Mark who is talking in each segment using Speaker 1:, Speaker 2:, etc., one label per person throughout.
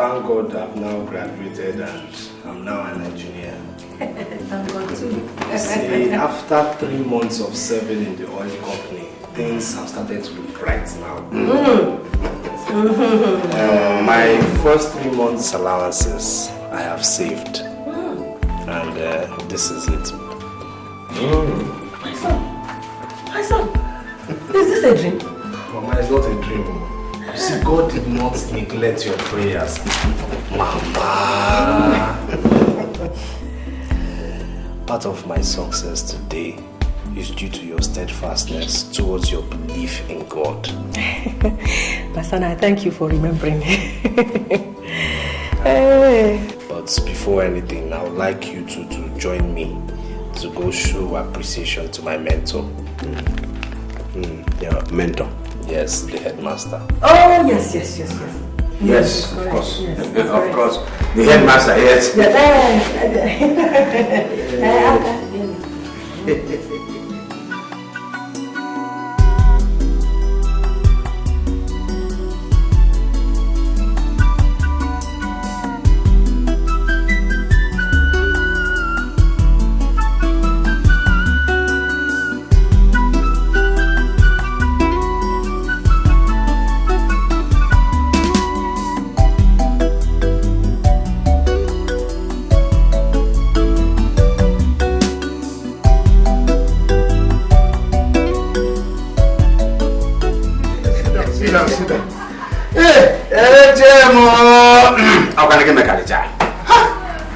Speaker 1: thank God I've now graduated and I'm now an engineer.
Speaker 2: Thank God too.
Speaker 1: See, after 3 months of serving in the oil company, things have started to look bright now. My first 3 months allowances I have saved. And this is it.
Speaker 2: My son, is this a dream?
Speaker 1: Mama, it's not a dream. You see, God did not neglect your prayers. Mama! Part of my success today is due to your steadfastness towards your belief in God.
Speaker 2: My son, I thank you for remembering. Hey.
Speaker 1: But before anything, I would like you to join me to go show appreciation to my mentor.
Speaker 3: Your mentor?
Speaker 1: Yes, the headmaster.
Speaker 2: Oh, yes.
Speaker 3: Yes, of course.
Speaker 2: Yes,
Speaker 3: of course. The headmaster, yes.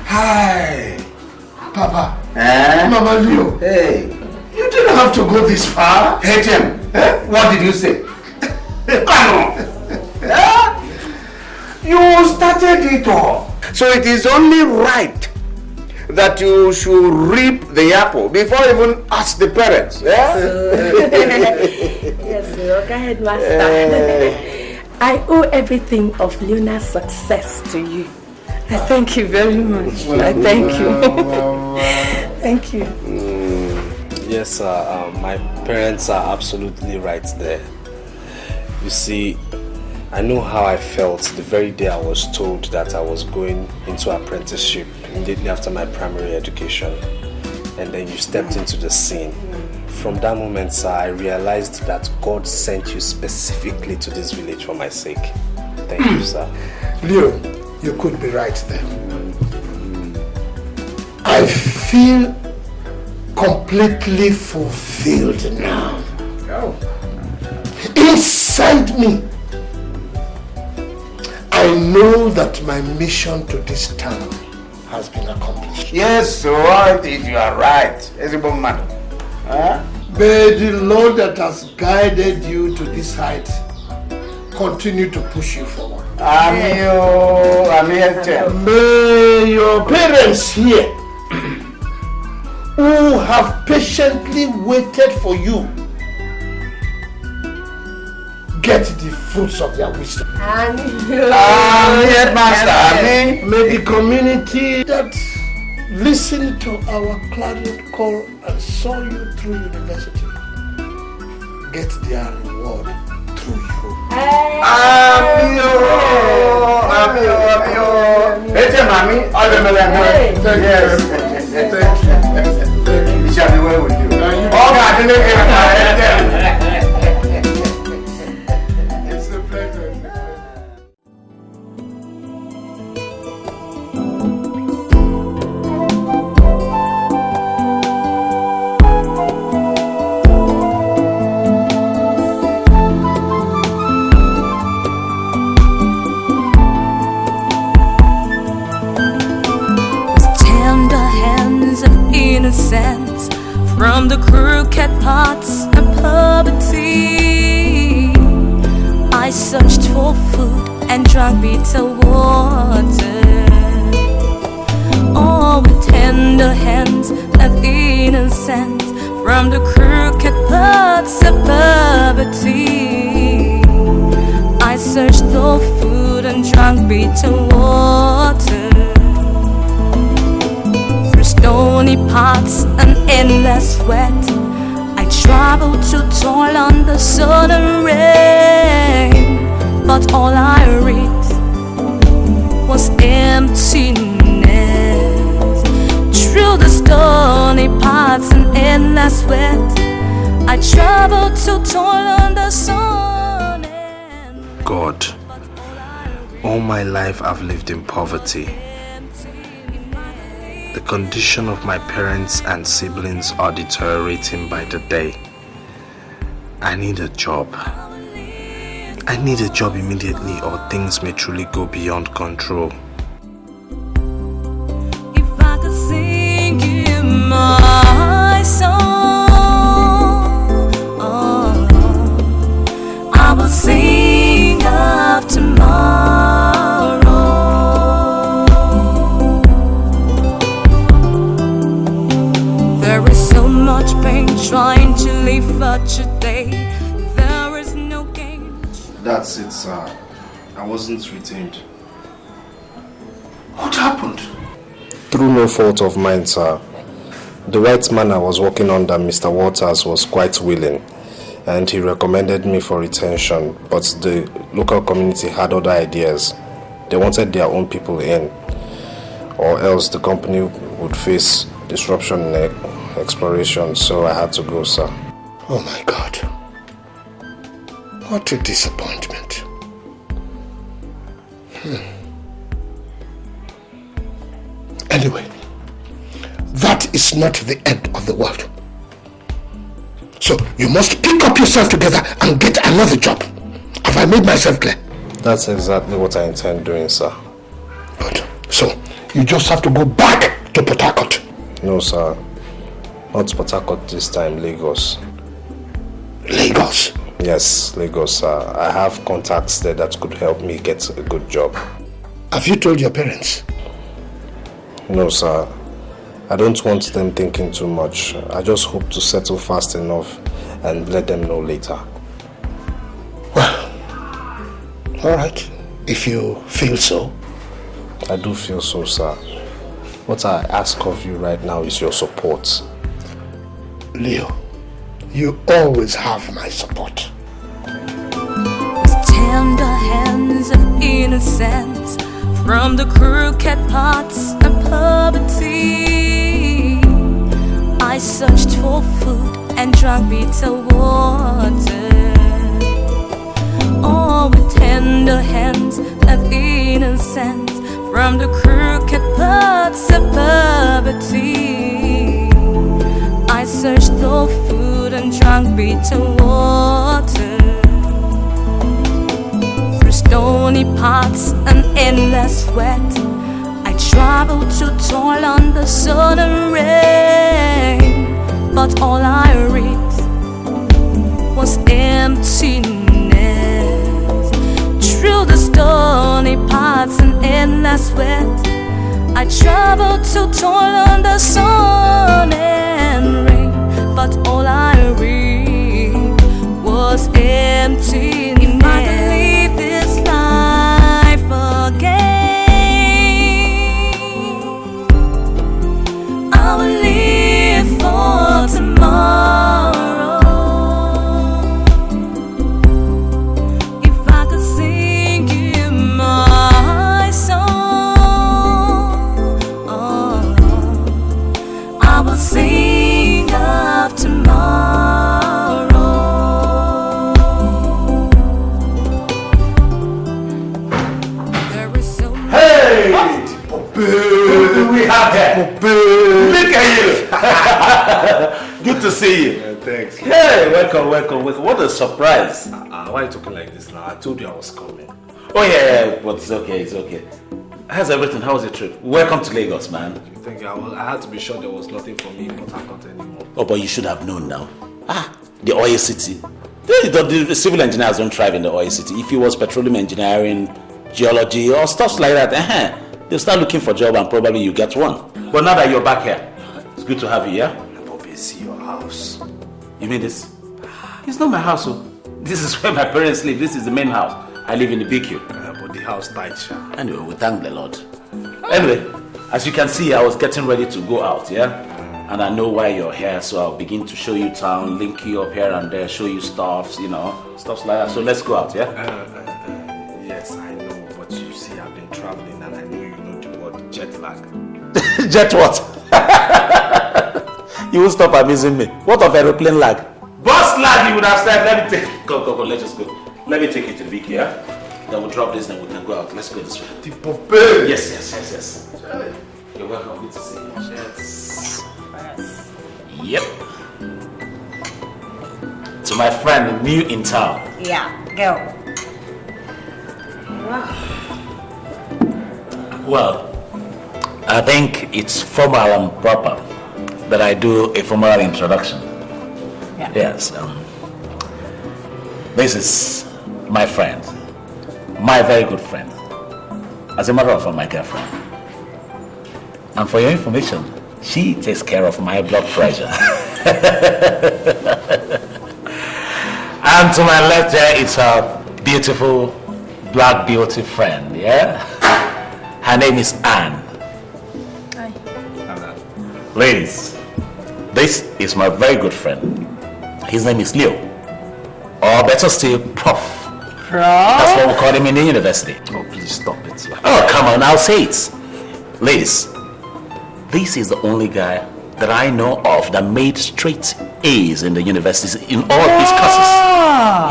Speaker 4: Hi, Papa. Mama Leo.
Speaker 3: Hey.
Speaker 4: You didn't have to go this far.
Speaker 3: Hey, Jim. What did you say? You started it all. So it is only right that you should reap the apple before even ask the parents.
Speaker 2: Yes, okay, Headmaster. I owe everything of Luna's success to you. I thank you very much. I thank you. Thank you.
Speaker 1: Yes, sir. My parents are absolutely right there. You see, I know how I felt the very day I was told that I was going into apprenticeship immediately after my primary education. And then you stepped into the scene. From that moment, sir, I realized that God sent you specifically to this village for my sake. Thank you, sir.
Speaker 4: Leo, you could be right there. I feel completely fulfilled now. Inside me, I know that my mission to this town has been accomplished.
Speaker 3: Yes, so I think you are right. Ezebo man.
Speaker 4: May the Lord that has guided you to this height continue to push you forward.
Speaker 3: May
Speaker 4: your parents here who have patiently waited for you get the fruits of their wisdom.
Speaker 3: Headmaster,
Speaker 4: may the community that listened to our clarion call and saw you through university get their reward through you.
Speaker 3: It shall be well with you.
Speaker 4: It's a pleasure.
Speaker 5: Innocence from the crooked paths of poverty. I searched for food and drank bitter water. All with tender hands of innocence from the crooked paths of poverty. I searched for food and drank bitter water. Stony paths and endless sweat, I traveled to toil on the southern rain. But all I reaped was emptiness. Through the stony paths and endless sweat, I traveled to toil under sun and
Speaker 1: God, all my life I've lived in poverty. The condition of my parents and siblings are deteriorating by the day. I need a job. I need a job immediately, or things may truly go beyond control.
Speaker 5: if I could sing you my song, I will sing of tomorrow. There is so much pain trying to live for today. There is no gain.
Speaker 1: That's it, sir. I wasn't retained.
Speaker 4: What happened?
Speaker 1: Through no fault of mine, sir. The white man I was working under, Mr. Waters, was quite willing, and he recommended me for retention, but the local community had other ideas. They wanted their own people in, or else the company would face disruption in exploration, so I had to go, sir.
Speaker 4: Oh my God. What a disappointment. Anyway, that is not the end of the world. So you must pick up yourself together and get another job. Have I made myself clear?
Speaker 1: That's exactly what I intend doing, sir.
Speaker 4: Good. So you just have to go back to Port Harcourt.
Speaker 1: No, sir. Not Port Harcourt this time, Lagos.
Speaker 4: Lagos?
Speaker 1: Yes, Lagos, sir. I have contacts there that could help me get a good job.
Speaker 4: Have you told your parents?
Speaker 1: No, sir. I don't want them thinking too much. I just hope to settle fast enough and let them know later.
Speaker 4: Well, all right. If you feel so.
Speaker 1: I do feel so, sir. What I ask of you right now is your support.
Speaker 4: Leo, you always have my support.
Speaker 5: With tender hands of innocence, from the crooked paths of poverty, I searched for food and drank bitter water. Oh, with tender hands of innocence, from the crooked paths of poverty, I searched for food and drank bitter water. Through stony paths and endless sweat, I traveled to toil under sun and rain, but all I reached was emptiness. Through the stony paths and endless sweat, I traveled to toil under sun and rain, but all I reached was emptiness. If I could live this life again, I will live for tomorrow. If I could sing you my song, I will sing of tomorrow. There is so much.
Speaker 3: Hey! Who do we have here? Look at you! Good to see you.
Speaker 1: Thanks.
Speaker 3: Hey, welcome. What a surprise.
Speaker 1: Why are you talking like this now? I told you I was coming.
Speaker 3: Oh yeah, but it's okay. How's everything? How was your trip? Welcome to Lagos, man.
Speaker 1: Thank you. I had to be sure there was nothing for me in Port Harcourt anymore.
Speaker 3: Oh, but you should have known now. The oil city. The civil engineers don't thrive in the oil city. If it was petroleum engineering, geology, or stuff like that, they'll start looking for a job and probably you get one. But now that you're back here, it's good to have you, yeah?
Speaker 1: OBASI, your house.
Speaker 3: You mean this? It's not my house, oh. This is where my parents live. This is the main house. I live in the BQ.
Speaker 1: But the house tight, sha.
Speaker 3: Anyway, we thank the Lord. Anyway, as you can see, I was getting ready to go out, yeah? And I know why you're here, so I'll begin to show you town, link you up here and there, show you stuffs, stuff like that. So let's go out, yeah?
Speaker 1: Yes, I know, but you see, I've been traveling and I lag.
Speaker 3: Jet what? You will stop amusing me. What of aeroplane lag? Bus lag, you would have said. Let me take. Go, let's just go. Let me take you to the Vicky, yeah? Then we'll drop this, then we can go out. Let's go this way.
Speaker 1: The Pope!
Speaker 3: Yes. You're welcome. Good to see you. Yes. Yep. To my friend, new in town.
Speaker 6: Yeah, go.
Speaker 3: Well, I think it's formal and proper that I do a formal introduction.
Speaker 6: Yeah.
Speaker 3: Yes. This is my friend, my very good friend. As a matter of fact, my girlfriend. And for your information, she takes care of my blood pressure. And to my left there, it's a beautiful black beauty friend, yeah? Her name is Anne.
Speaker 6: Hi.
Speaker 3: Ladies, this is my very good friend. His name is Leo. Or better still, Prof. That's what we call him in the university.
Speaker 1: Oh, please stop it.
Speaker 3: Oh, come on, I'll say it. Ladies, this is the only guy that I know of that made straight A's in the universities in all his courses.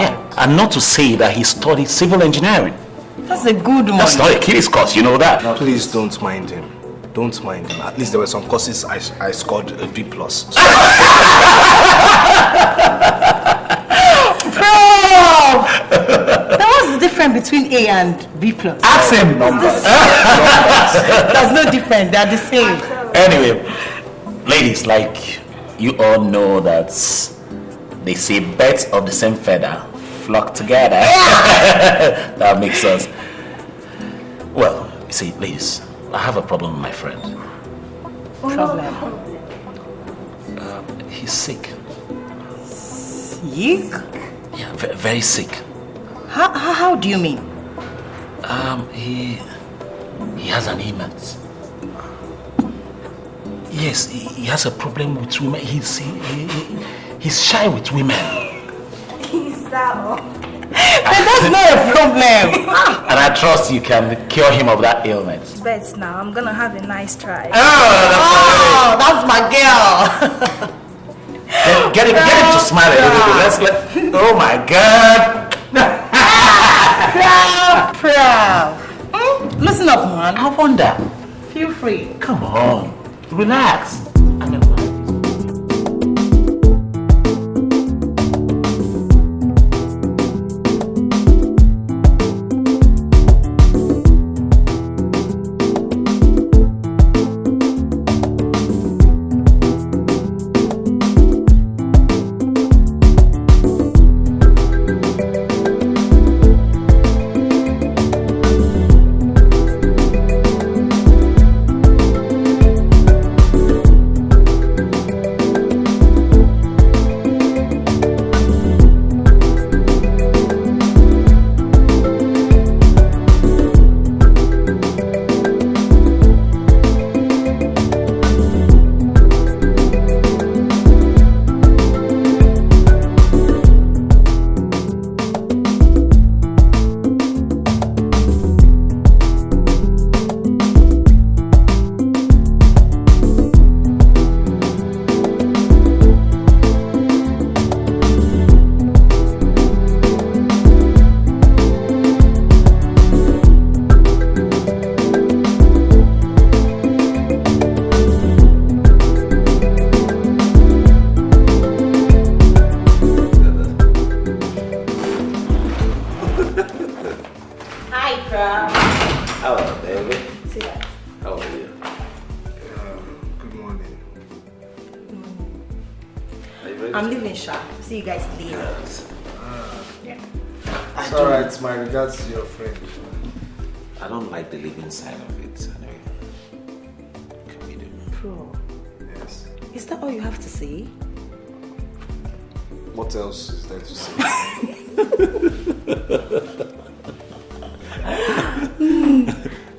Speaker 3: Yeah, and not to say that he studied civil engineering.
Speaker 6: That's a good one.
Speaker 3: That's not a kid's course, you know that.
Speaker 1: Now, please don't mind him. Don't mind him. At least there were some courses I scored a B+. So,
Speaker 6: That was the difference between A and B+.
Speaker 3: Ask him.
Speaker 6: There's no difference. They're the same.
Speaker 3: Anyway, ladies, like you all know that they say birds of the same feather flock together. That makes sense. Well, you see, ladies, I have a problem with my friend.
Speaker 6: Problem.
Speaker 3: He's sick.
Speaker 6: Sick?
Speaker 3: Yeah, very sick.
Speaker 6: How do you mean?
Speaker 3: He has an ailment. Yes, he has a problem with women. He's shy with women.
Speaker 2: Is that all?
Speaker 6: But that's not a problem.
Speaker 3: And I trust you can cure him of that ailment.
Speaker 7: Bet now, I'm gonna have a nice try.
Speaker 6: Oh, that's my girl.
Speaker 3: Get him to smile a little bit. Oh my God.
Speaker 6: Proud. Listen up, man.
Speaker 3: I wonder.
Speaker 6: Feel free.
Speaker 3: Come on. Relax.
Speaker 6: I'm leaving sharp. See you guys later.
Speaker 1: It's alright, my regards to your friend.
Speaker 3: I don't like the living side of it. Anyway, what can we do?
Speaker 6: Bro,
Speaker 1: Yes.
Speaker 6: is that all you have to say?
Speaker 1: What else is there to say?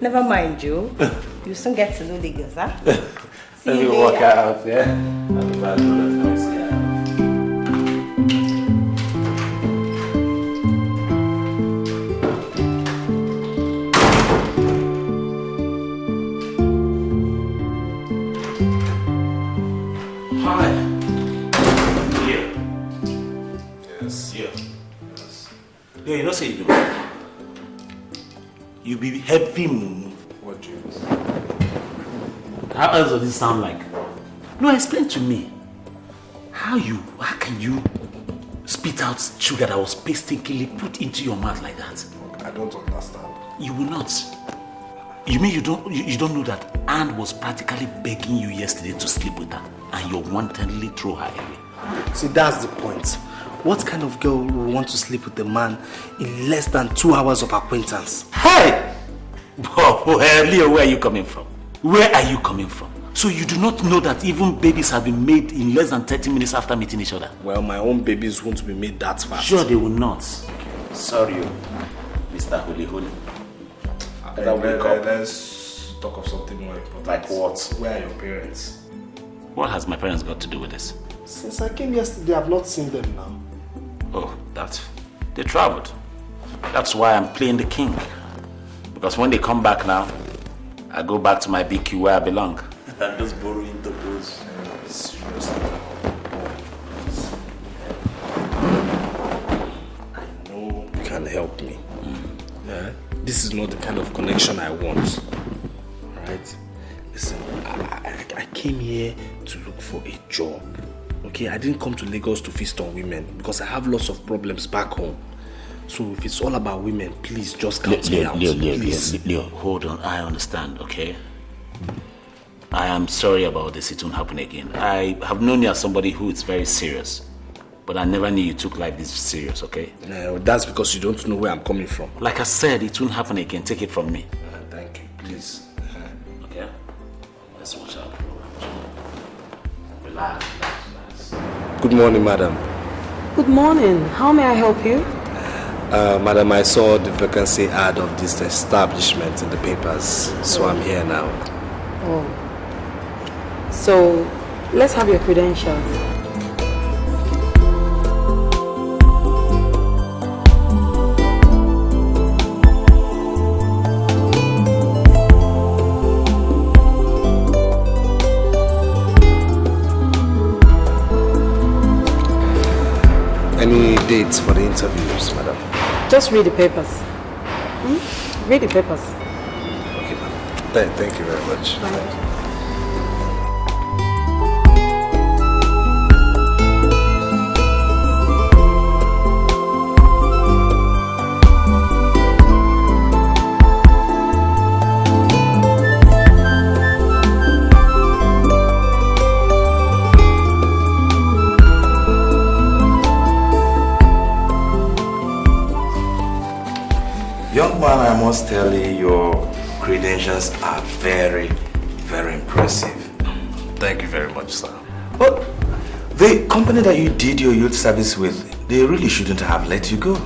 Speaker 6: Never mind, Joe. You soon get to know the girls, huh? See
Speaker 3: Let
Speaker 6: you
Speaker 3: me walk
Speaker 6: later.
Speaker 3: out, yeah? I'll be back. Yeah, you know say you you be heavy mumu.
Speaker 1: What do you mean?
Speaker 3: How else does this sound like? No, explain to me. How can you spit out sugar that was painstakingly put into your mouth like that?
Speaker 1: I don't understand.
Speaker 3: You will not. You mean you don't know that Anne was practically begging you yesterday to sleep with her and you wantonly throw her away?
Speaker 1: See, that's the point. What kind of girl will want to sleep with a man in less than 2 hours of acquaintance?
Speaker 3: Hey! Leo, where are you coming from? Where are you coming from? So you do not know that even babies have been made in less than 30 minutes after meeting each other?
Speaker 1: Well, my own babies won't be made that fast.
Speaker 3: Sure, they will not. Sorry, Mr. Holy.
Speaker 1: Let's talk of something more important.
Speaker 3: Like what?
Speaker 1: Where are your parents?
Speaker 3: What has my parents got to do with this?
Speaker 1: Since I came yesterday, I've not seen them now.
Speaker 3: Oh, they traveled. That's why I'm playing the king. Because when they come back now, I go back to my BQ where I belong. I'm just borrowing the booze.
Speaker 1: I know you can help me. Yeah? This is not the kind of connection I want. Alright? Listen, I came here to look for a job. Okay, I didn't come to Lagos to feast on women because I have lots of problems back home. So if it's all about women, please just count me out.
Speaker 3: Leo, hold on. I understand, okay? I am sorry about this. It won't happen again. I have known you as somebody who is very serious. But I never knew you took life this serious, okay?
Speaker 1: That's because you don't know where I'm coming from.
Speaker 3: Like I said, it won't happen again. Take it from me.
Speaker 1: Thank you, please.
Speaker 3: Okay? Let's watch out. Relax.
Speaker 1: Good morning, madam.
Speaker 8: Good morning. How may I help you?
Speaker 1: Madam, I saw the vacancy ad of this establishment in the papers, so I'm here now.
Speaker 8: Oh. So, let's have your credentials.
Speaker 1: Any dates for the interviews, madam?
Speaker 8: Just read the papers. Read the papers.
Speaker 1: Okay, madam. Thank you very much.
Speaker 8: Bye.
Speaker 9: Young man, I must tell you, your credentials are very, very impressive.
Speaker 1: Thank you very much, sir.
Speaker 9: But the company that you did your youth service with, they really shouldn't have let you go.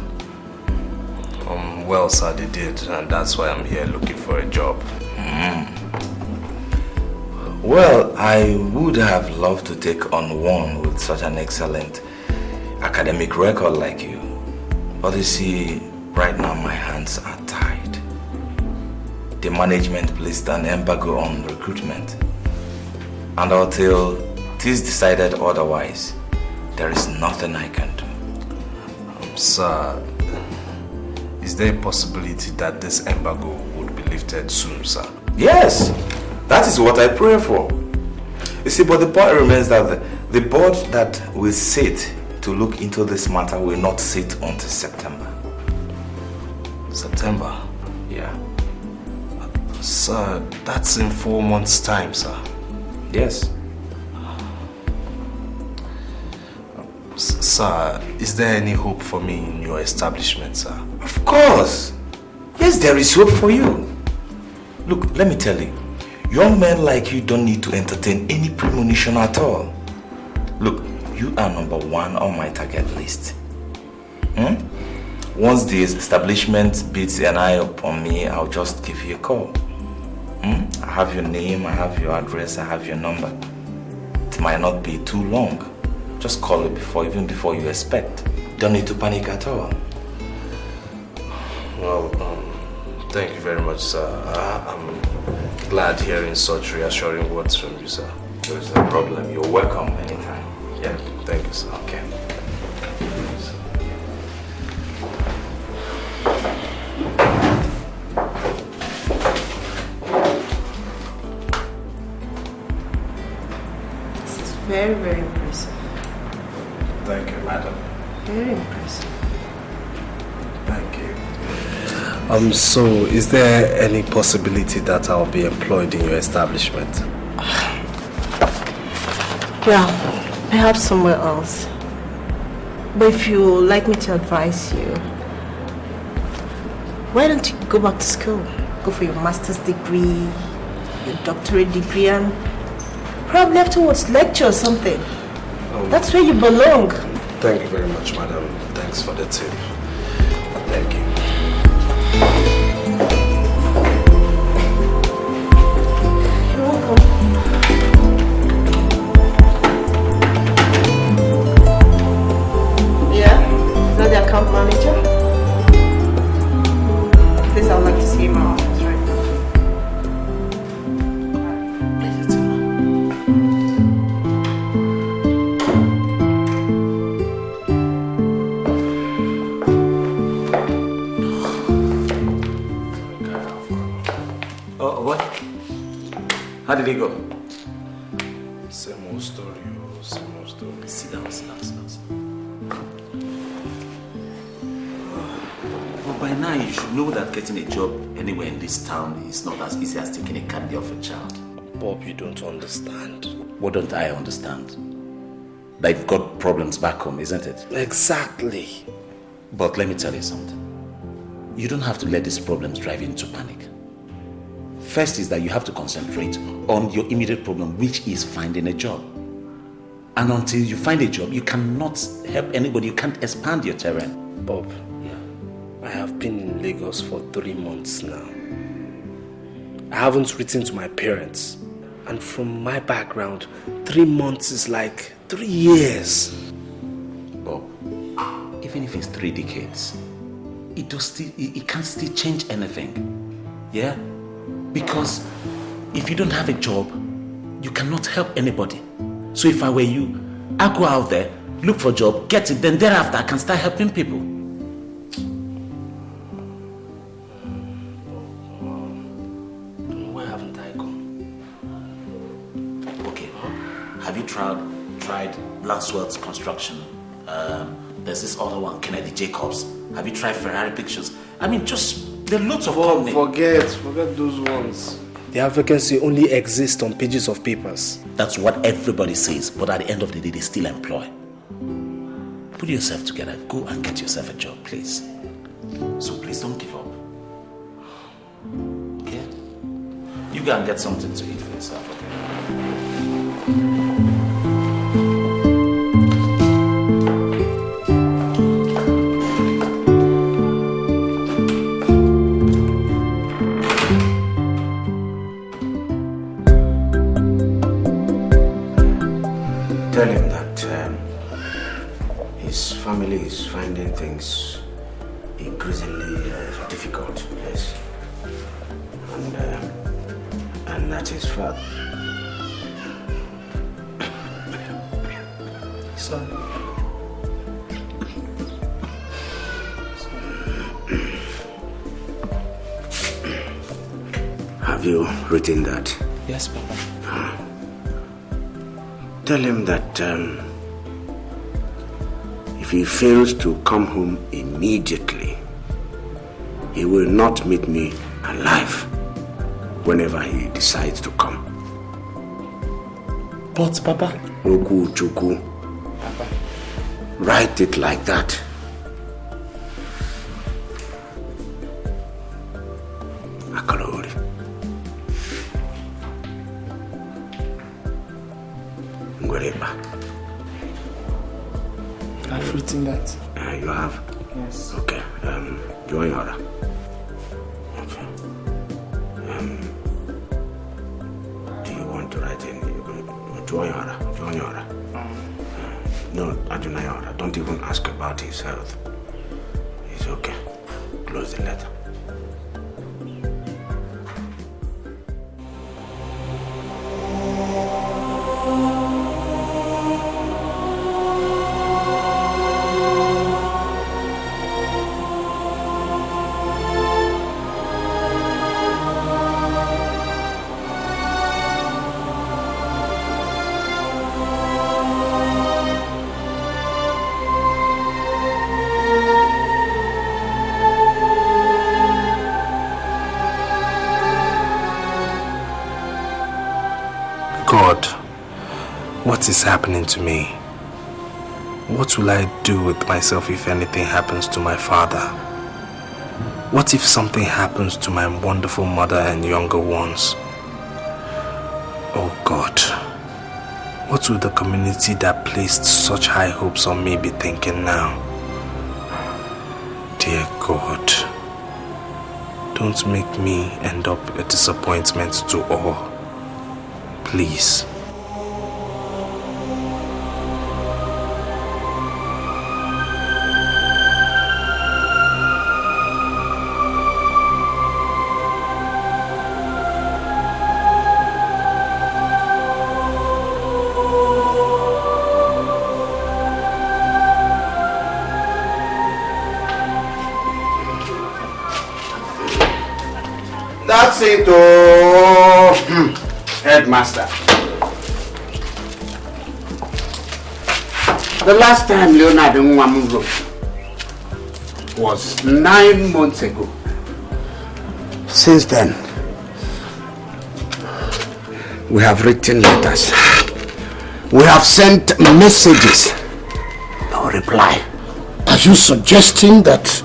Speaker 1: Well, sir, they did, and that's why I'm here looking for a job.
Speaker 9: Well, I would have loved to take on one with such an excellent academic record like you. But you see, right now my hands are tied. The management placed an embargo on recruitment. And until it is decided otherwise, there is nothing I can do.
Speaker 1: Sir, is there a possibility that this embargo would be lifted soon, sir?
Speaker 9: Yes, that is what I pray for. You see, but the point remains that the board that will sit to look into this matter will not sit until September.
Speaker 1: September?
Speaker 9: Yeah.
Speaker 1: Sir, that's in 4 months' time, sir.
Speaker 9: Yes.
Speaker 1: Sir, is there any hope for me in your establishment, sir?
Speaker 9: Of course. Yes, there is hope for you. Look, let me tell you. Young men like you don't need to entertain any premonition at all. Look, you are number 1 on my target list. Once the establishment beats an eye upon me, I'll just give you a call. I have your name, I have your address, I have your number. It might not be too long. Just call it even before you expect. Don't need to panic at all.
Speaker 1: Well, thank you very much, sir. I'm glad hearing such reassuring words from you, sir.
Speaker 9: There is no problem. You're welcome anytime.
Speaker 1: Yeah, thank you, sir.
Speaker 9: Okay.
Speaker 6: Very, very impressive.
Speaker 1: Thank you, madam.
Speaker 6: Very impressive.
Speaker 1: Thank you. So is there any possibility that I'll be employed in your establishment?
Speaker 6: Well, perhaps somewhere else. But if you would like me to advise you, why don't you go back to school? Go for your master's degree, your doctorate degree, and probably afterwards lecture or something. That's where you belong.
Speaker 1: Thank you very much, madam. Thanks for the tip. Thank you.
Speaker 6: You're welcome. Yeah? Is that the account manager? Please, I would like to see him in my office right now.
Speaker 3: Oh, what? How did it go?
Speaker 1: Same old story, same old story.
Speaker 3: Sit down. But by now you should know that getting a job anywhere in this town is not as easy as taking a candy off a child.
Speaker 1: Bob, you don't understand.
Speaker 3: What don't I understand? That you've got problems back home, isn't it?
Speaker 1: Exactly.
Speaker 3: But let me tell you something. You don't have to let these problems drive you into panic. First is that you have to concentrate on your immediate problem, which is finding a job. And until you find a job, you cannot help anybody. You can't expand your terrain.
Speaker 1: Bob, I have been in Lagos for 3 months now. I haven't written to my parents. And from my background, 3 months is like 3 years.
Speaker 3: Bob, even if it's 3 decades, it can't still change anything. Yeah? Because if you don't have a job, you cannot help anybody. So if I were you, I'll go out there, look for a job, get it, then thereafter I can start helping people.
Speaker 1: Where haven't I gone?
Speaker 3: Okay, have you tried Blackswell's construction? There's this other one, Kennedy Jacobs. Have you tried Ferrari Pictures? I mean, there are lots of companies.
Speaker 1: Forget those ones. Their vacancy only exists on pages of papers.
Speaker 3: That's what everybody says, but at the end of the day, they still employ. Put yourself together. Go and get yourself a job, please. So please don't give up. Okay? You go and get something to eat for yourself, okay?
Speaker 10: Tell him that his family is finding things increasingly difficult, yes. And that is fact.
Speaker 1: Sorry.
Speaker 10: Have you written that?
Speaker 1: Yes, Papa.
Speaker 10: Tell him that if he fails to come home immediately, he will not meet me alive whenever he decides to come.
Speaker 1: But, Papa.
Speaker 10: Oku Chuku.
Speaker 1: Papa.
Speaker 10: Write it like that. Akalori. Ngwereba.
Speaker 1: I've written that.
Speaker 10: You have?
Speaker 1: Yes.
Speaker 10: Okay. Join order. Okay. Do you want to write in? Join order. No, Adunayora. Don't even ask about his health. It's okay. Close the letter.
Speaker 1: What is happening to me? What will I do with myself if anything happens to my father? What if something happens to my wonderful mother and younger ones? Oh God, what will the community that placed such high hopes on me be thinking now? Dear God, don't make me end up a disappointment to all. Please.
Speaker 10: That's it, oh, Headmaster. The last time Leonard Nwamu wrote was 9 months ago. Since then, we have written letters. We have sent messages. No reply.
Speaker 4: Are you suggesting that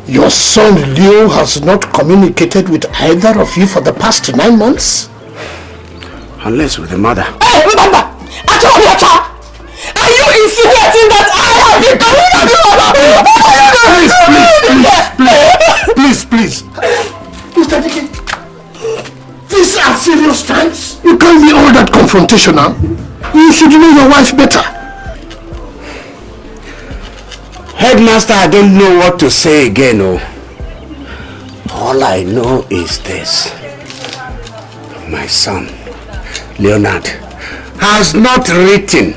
Speaker 4: your son Leo has not communicated with either of you for the past 9 months?
Speaker 10: Unless with the mother.
Speaker 2: Hey, remember! Are you insinuating that I have been
Speaker 4: Please. Mr. Dike, these are serious times. You can't be all that confrontational. You should know your wife better.
Speaker 10: Headmaster, I don't know what to say again, oh. All I know is this. My son, Leonard, has not written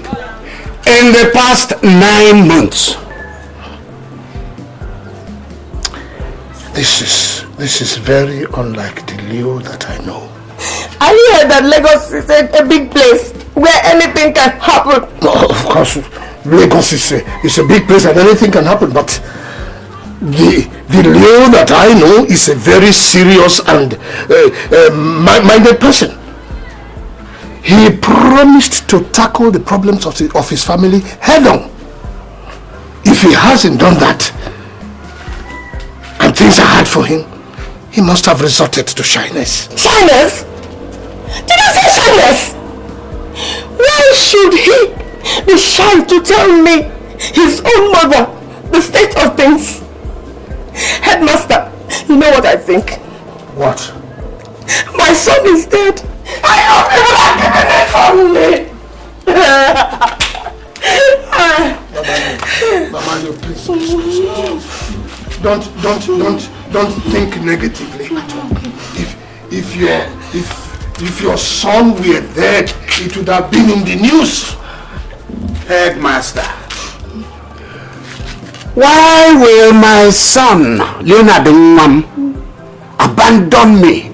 Speaker 10: in the past 9 months.
Speaker 4: This is very unlike the Leo that I know.
Speaker 2: I heard that Lagos is a big place where anything can happen.
Speaker 4: No, of course, Lagos is a big place and anything can happen, but the Leo that I know is a very serious and minded person. He promised to tackle the problems of his family head on. If he hasn't done that, and things are hard for him, he must have resorted to shyness.
Speaker 2: Shyness? Did I say shyness? Why should he be shy to tell me, his own mother, the state of things? Headmaster, you know what I think?
Speaker 4: What?
Speaker 2: My son is dead. I hope you will have given it for me.
Speaker 4: Mama, please. Don't think negatively at all. If your son were dead, it would have been in the news.
Speaker 10: Headmaster, why will my son, Leonard Nwamu, abandon me?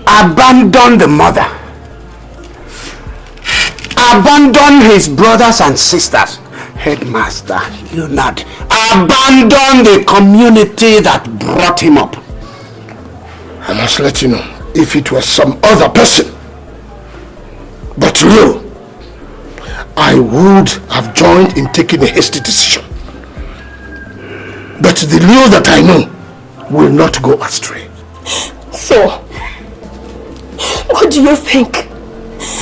Speaker 10: Abandon the mother? Abandon his brothers and sisters? Headmaster, Leonard, abandon the community that brought him up.
Speaker 4: I must let you know, if it was some other person, but Leo, I would have joined in taking a hasty decision. But the Leo that I know will not go astray.
Speaker 2: So, what do you think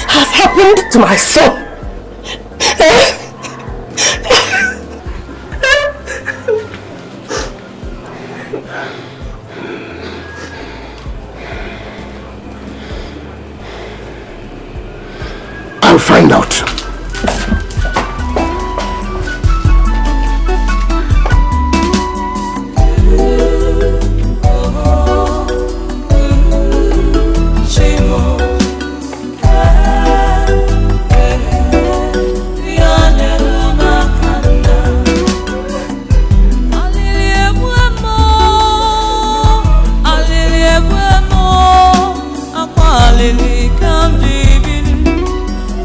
Speaker 2: has happened to my son?
Speaker 4: I'll find out.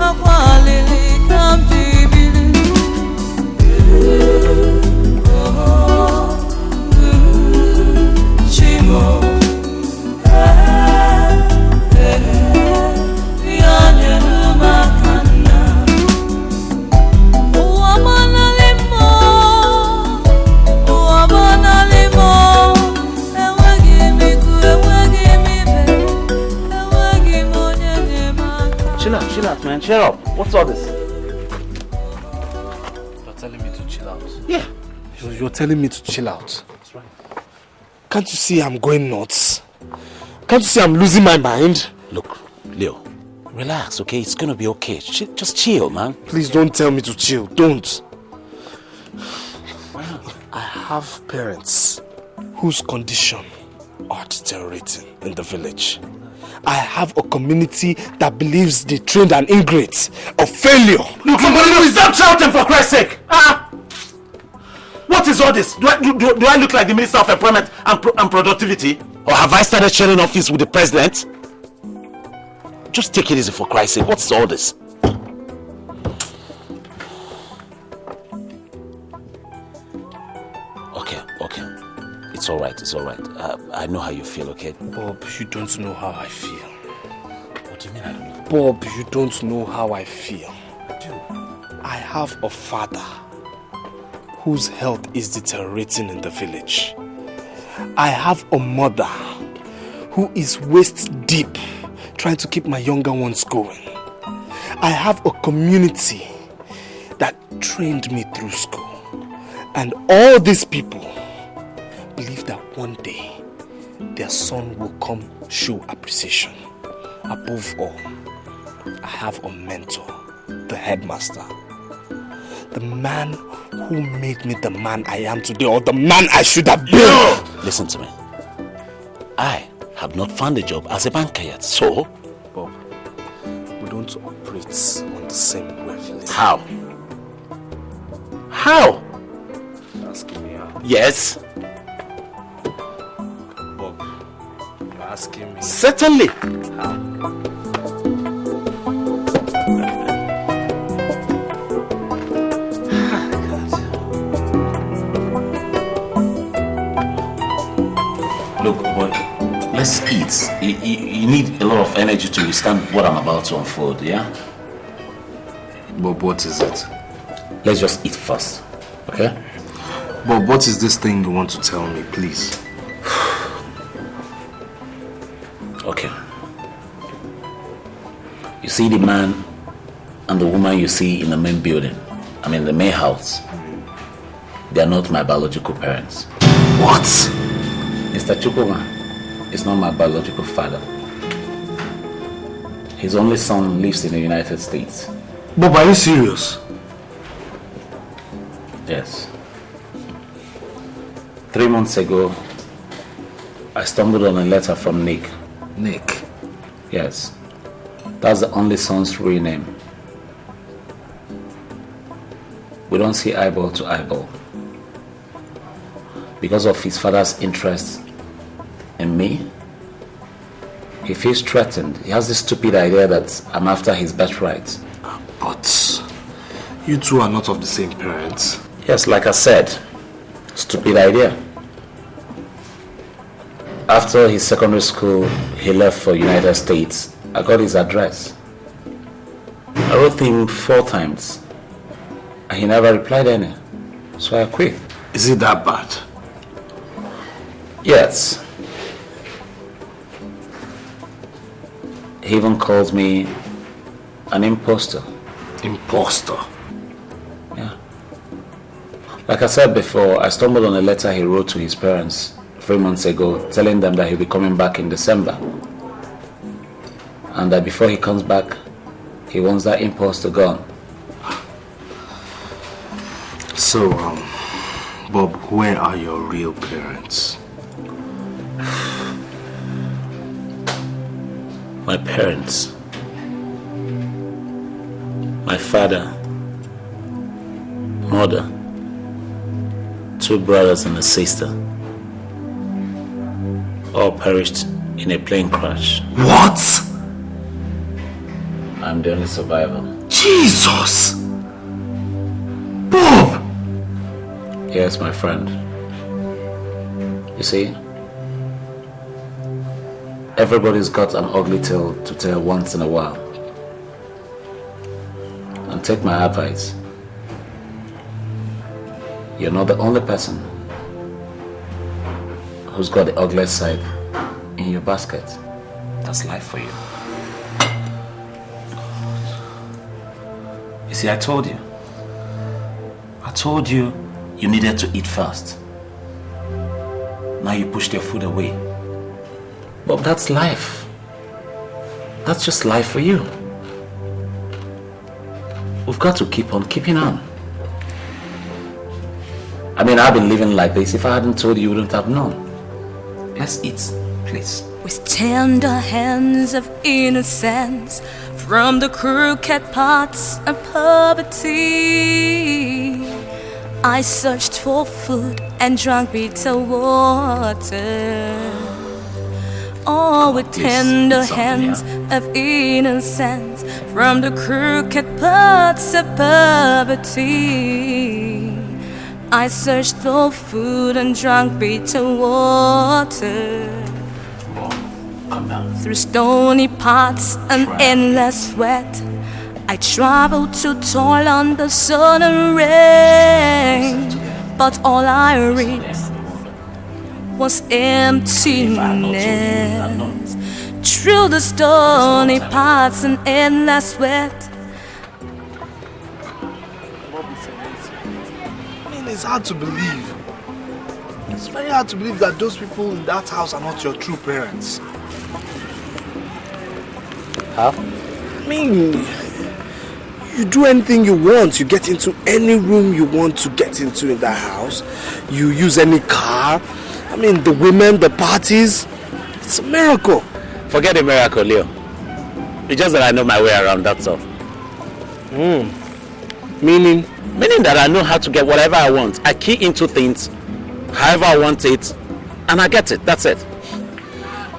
Speaker 5: Aqualele
Speaker 3: man. Cheer up. What's all this?
Speaker 1: You're telling me to chill out?
Speaker 3: Yeah.
Speaker 1: You're telling me to chill out?
Speaker 3: That's right.
Speaker 1: Can't you see I'm going nuts? Can't you see I'm losing my mind?
Speaker 3: Look, Leo, relax, okay? It's gonna be okay. Just chill, man.
Speaker 1: Please don't tell me to chill. Don't. I have parents whose condition are deteriorating in the village. I have a community that believes the trained and ingrate of failure.
Speaker 3: Look, somebody is stop shouting for Christ's sake! What is all this? Do I look like the Minister of Employment and Productivity? Or have I started sharing office with the President? Just take it easy for Christ's sake. What's all this? Okay. It's alright. I know how you feel, okay?
Speaker 1: Bob, you don't know how I feel.
Speaker 3: What do you mean I don't know?
Speaker 1: Bob, you don't know how I feel.
Speaker 3: I do.
Speaker 1: I have a father whose health is deteriorating in the village. I have a mother who is waist deep trying to keep my younger ones going. I have a community that trained me through school. And all these people believe that one day their son will come show appreciation. Above all, I have a mentor, the headmaster. The man who made me the man I am today, or the man I should have been.
Speaker 3: No! Listen to me. I have not found a job as a banker yet, so...
Speaker 1: Bob, we don't operate on the same wavelength.
Speaker 3: How? How?
Speaker 1: You're asking me how?
Speaker 3: Yes.
Speaker 1: Bob, you're asking me
Speaker 3: Certainly.
Speaker 1: how?
Speaker 3: Look, boy, let's eat. You need a lot of energy to withstand what I'm about to unfold, yeah?
Speaker 1: Bob, what is it?
Speaker 3: Let's just eat first, okay?
Speaker 1: Bob, what is this thing you want to tell me, please?
Speaker 3: Okay. You see the man and the woman you see in the main building, the main house. They are not my biological parents.
Speaker 1: What?
Speaker 3: Mr. Chukwuma is not my biological father. His only son lives in the United States.
Speaker 1: Bob, are you serious?
Speaker 3: Yes. 3 months ago, I stumbled on a letter from Nick.
Speaker 1: Nick?
Speaker 3: Yes. That's the only son's real name. We don't see eyeball to eyeball. Because of his father's interest in me, he feels threatened. He has this stupid idea that I'm after his birthright.
Speaker 1: But you two are not of the same parents.
Speaker 3: Yes, like I said, stupid idea. After his secondary school, he left for United States. I got his address. I wrote him 4 times, and he never replied any. So I quit.
Speaker 1: Is it that bad?
Speaker 3: Yes. He even called me an imposter.
Speaker 1: Imposter?
Speaker 3: Yeah. Like I said before, I stumbled on a letter he wrote to his parents 3 months ago, telling them that he'll be coming back in December. And that before he comes back, he wants that imposter gone.
Speaker 1: So, Bob, where are your real parents?
Speaker 3: My parents, my father, mother, 2 brothers and a sister, all perished in a plane crash.
Speaker 1: What?
Speaker 3: I'm the only survivor.
Speaker 1: Jesus! Bob!
Speaker 3: Yes, my friend. You see, everybody's got an ugly tale to tell once in a while. And take my advice. You're not the only person who's got the ugliest side in your basket. That's life for you. See, I told you. I told you you needed to eat first. Now you pushed your food away. But that's life. That's just life for you. We've got to keep on keeping on. I mean, I've been living like this. If I hadn't told you, you wouldn't have known. Let's eat, please.
Speaker 5: With tender hands of innocence, from the crooked paths of poverty, I searched for food and drank bitter water. Oh, with tender hands of innocence, from the crooked paths of poverty, I searched for food and drank bitter water.
Speaker 3: Come down.
Speaker 5: Through stony paths and endless sweat, I traveled to toil under sun and rain, but all I reached was emptiness. Through the stony paths and endless sweat.
Speaker 11: I mean, it's hard to believe. It's very hard to believe that those people in that house are not your true parents.
Speaker 1: How?
Speaker 11: I mean, you do anything you want. You get into any room you want to get into in that house. You use any car. I mean, the women, the parties. It's a miracle.
Speaker 3: Forget a miracle, Leo. It's just that I know my way around, that's all.
Speaker 11: Meaning?
Speaker 3: Meaning that I know how to get whatever I want. I key into things, however I want it, and I get it. That's it.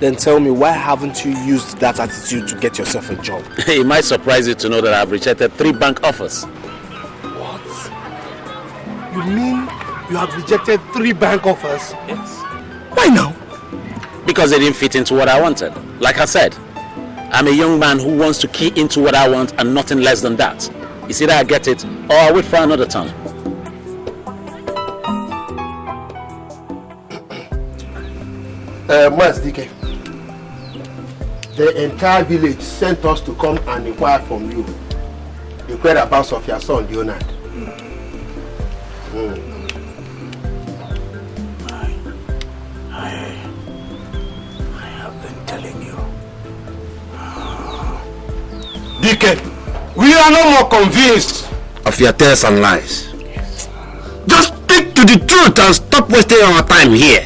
Speaker 11: Then tell me, why haven't you used that attitude to get yourself a job?
Speaker 3: It might surprise you to know that I've rejected 3 bank offers.
Speaker 11: What? You mean you have rejected 3 bank offers?
Speaker 3: Yes.
Speaker 11: Why now?
Speaker 3: Because they didn't fit into what I wanted. Like I said, I'm a young man who wants to key into what I want and nothing less than that. It's either I get it or I wait for another time.
Speaker 4: DK, the entire village sent us to come and inquire from you. The whereabouts of your son, Leonard.
Speaker 10: I have been telling you.
Speaker 4: DK, we are no more convinced of your tales and lies. Just stick to the truth and stop wasting our time here.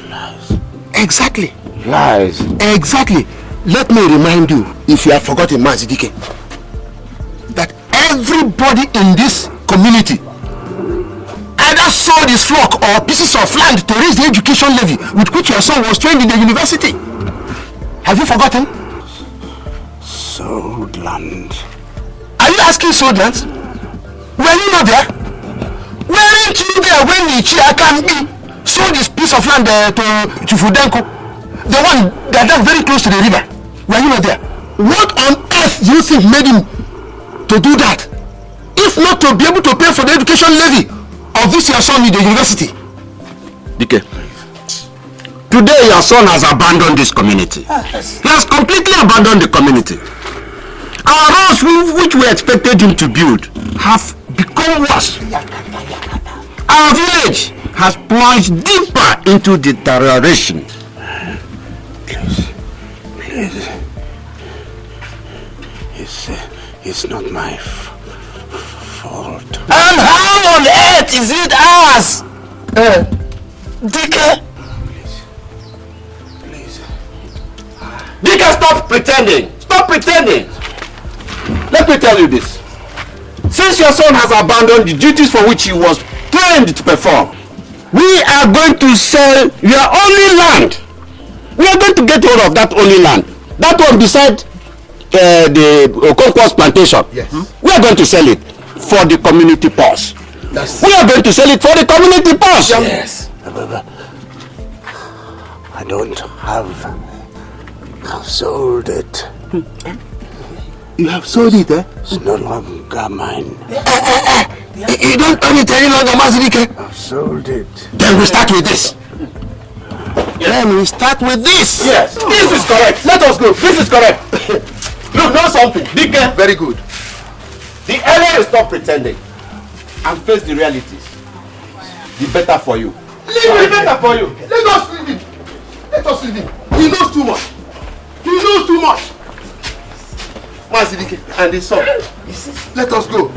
Speaker 10: Lies.
Speaker 4: Exactly.
Speaker 10: Lies.
Speaker 4: Exactly. Let me remind you, if you have forgotten, DK, that everybody in this community either sold his flock or pieces of land to raise the education levy with which your son was trained in the university. Have you forgotten?
Speaker 10: Sold land.
Speaker 4: Are you asking sold land? Were you not there? Weren't you there when Ichiakambi sold this piece of land to Chufudenko? The one that is very close to the river. Were you not there? What on earth do you think made him to do that? If not to be able to pay for the education levy of this your son in the university. DK, today your son has abandoned this community. He has completely abandoned the community. Our roads which we expected him to build have become worse. Our village has plunged deeper into deterioration.
Speaker 10: Please. It's not my fault.
Speaker 4: And how on earth is it ours? DK?
Speaker 10: Please.
Speaker 4: DK, stop pretending. Stop pretending. Let me tell you this. Since your son has abandoned the duties for which he was trained to perform, we are going to sell your only land. We are going to get hold of that only land. That one beside the Okonkwo's plantation. Yes. We are going to sell it for the community purse. We are going to sell it for the community purse.
Speaker 10: Yes. I don't have. I've sold it.
Speaker 4: You have sold it, eh?
Speaker 10: It's no longer mine.
Speaker 4: You don't own it any longer, Mazurike.
Speaker 10: I've sold it.
Speaker 4: Then we start with this. Yes. Then we start with this.
Speaker 3: Yes.
Speaker 4: This is correct. Let us go. This is correct.
Speaker 11: You know something?
Speaker 3: Dike.
Speaker 11: Very good. The earlier you stop pretending and face the realities, the better for you.
Speaker 4: Leave him. Better for you. Let us leave him. Let us leave him. He knows too much. He knows too much. Mazidike and his son. Let us go.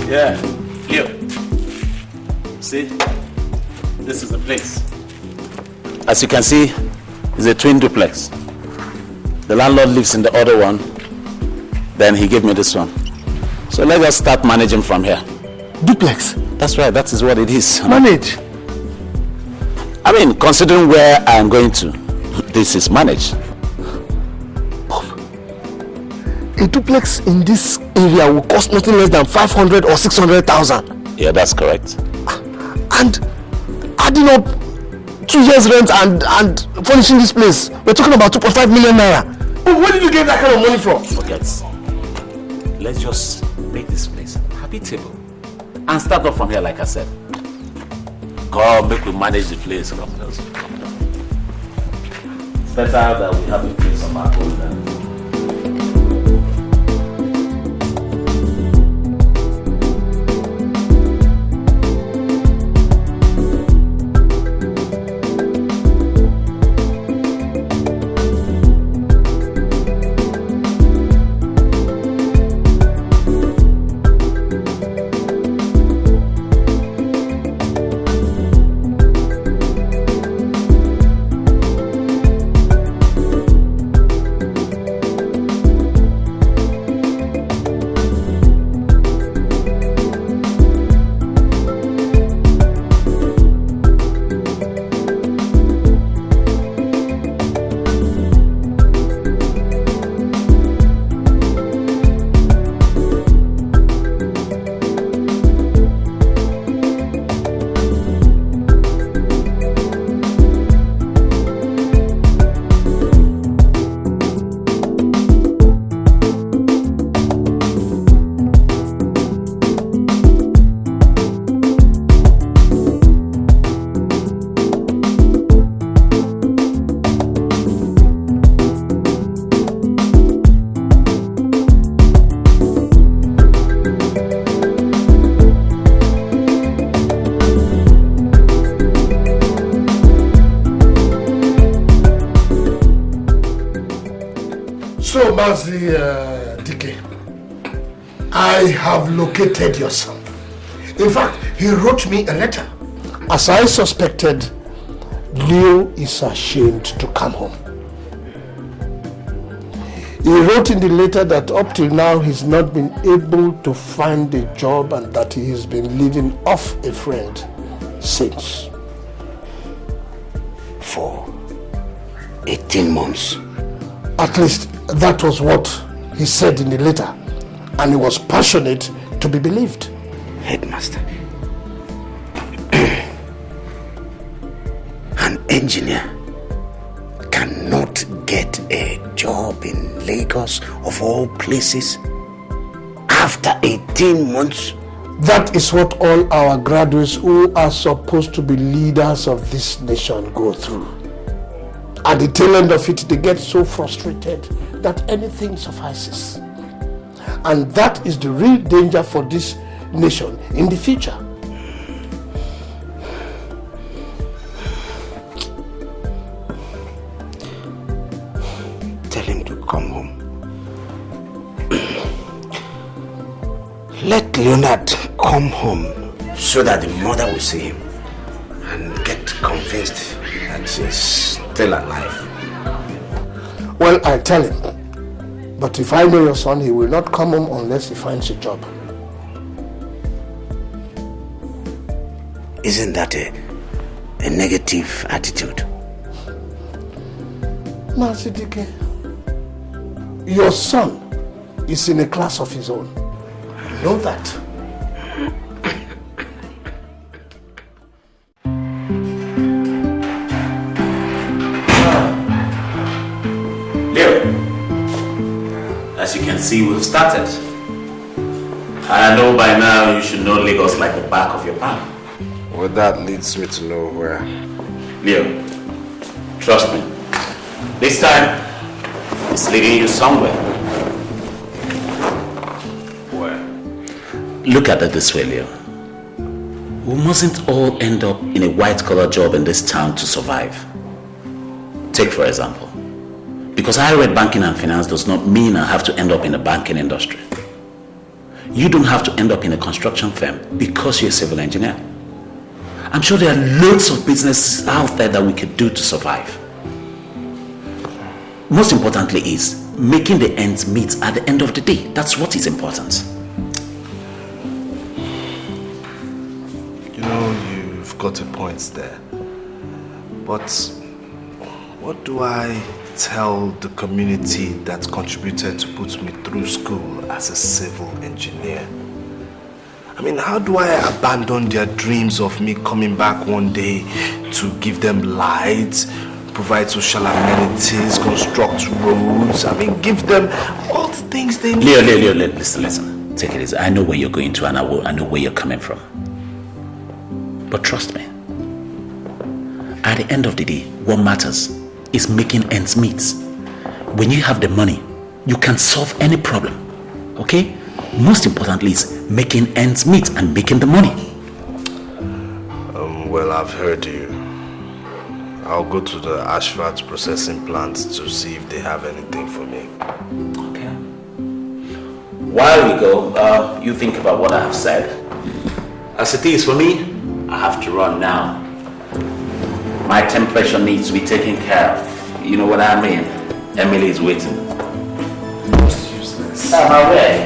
Speaker 3: Yeah, Leo. See, this is the place. As you can see, it's a twin duplex. The landlord lives in the other one. Then he gave me this one. So let us start managing from here.
Speaker 11: Duplex?
Speaker 3: That's right, that is what it is.
Speaker 11: Manage?
Speaker 3: I mean, considering where I am going to, this is managed.
Speaker 11: A duplex in this area will cost nothing less than 500 or 600,000.
Speaker 3: Yeah, that's correct.
Speaker 11: And adding up 2 years rent and furnishing this place, we're talking about 2.5 million naira. Where did you get that kind of money from?
Speaker 3: Forget. Let's just make this place habitable and start off from here, like I said. Come, make we manage the place. Come, let's go. It's better that we have a place of our own than
Speaker 4: Dike, I have located your son. In fact, he wrote me a letter. As I suspected, Leo is ashamed to come home. He wrote in the letter that up till now he's not been able to find a job and that he has been living off a friend since.
Speaker 10: For 18 months.
Speaker 4: At least that was what he said in the letter, and he was passionate to be believed.
Speaker 10: Headmaster, an engineer cannot get a job in Lagos of all places after 18 months.
Speaker 4: That is what all our graduates who are supposed to be leaders of this nation go through. At the tail end of it, they get so frustrated that anything suffices. And that is the real danger for this nation in the future.
Speaker 10: Tell him to come home. Let Leonard come home so that the mother will see him and get convinced that he's still alive.
Speaker 4: Well, I tell him. But if I know your son, he will not come home unless he finds a job.
Speaker 10: Isn't that a negative attitude?
Speaker 4: Mazidike, your son is in a class of his own. You know that.
Speaker 3: can see, we've started. I know by now you should know Lagos like the back of your palm.
Speaker 1: Well, that leads me to know where.
Speaker 3: Leo, trust me. This time, it's leading you somewhere. Where? Look at it this way, Leo. We mustn't all end up in a white-collar job in this town to survive. Take for example, because I read banking and finance does not mean I have to end up in the banking industry. You don't have to end up in a construction firm because you're a civil engineer. I'm sure there are loads of businesses out there that we could do to survive. Most importantly is making the ends meet at the end of the day. That's what is important.
Speaker 1: You know, you've got a point there. But what do I tell the community that contributed to put me through school as a civil engineer? I mean, how do I abandon their dreams of me coming back one day to give them light, provide social amenities, construct roads, I mean, give them all the things they need?
Speaker 3: Leo, listen. Take it easy. I know where you're going to and I know where you're coming from. But trust me, at the end of the day, what matters is making ends meet. When you have the money, you can solve any problem, okay? Most importantly is making ends meet and making the money.
Speaker 1: Well, I've heard you. I'll go to the asphalt processing plant to see if they have anything for me.
Speaker 3: Okay. While we go, you think about what I have said. As it is for me, I have to run now. My temperature needs to be taken care of. You know what I mean? Emily is waiting.
Speaker 1: Most useless.
Speaker 3: I'm aware.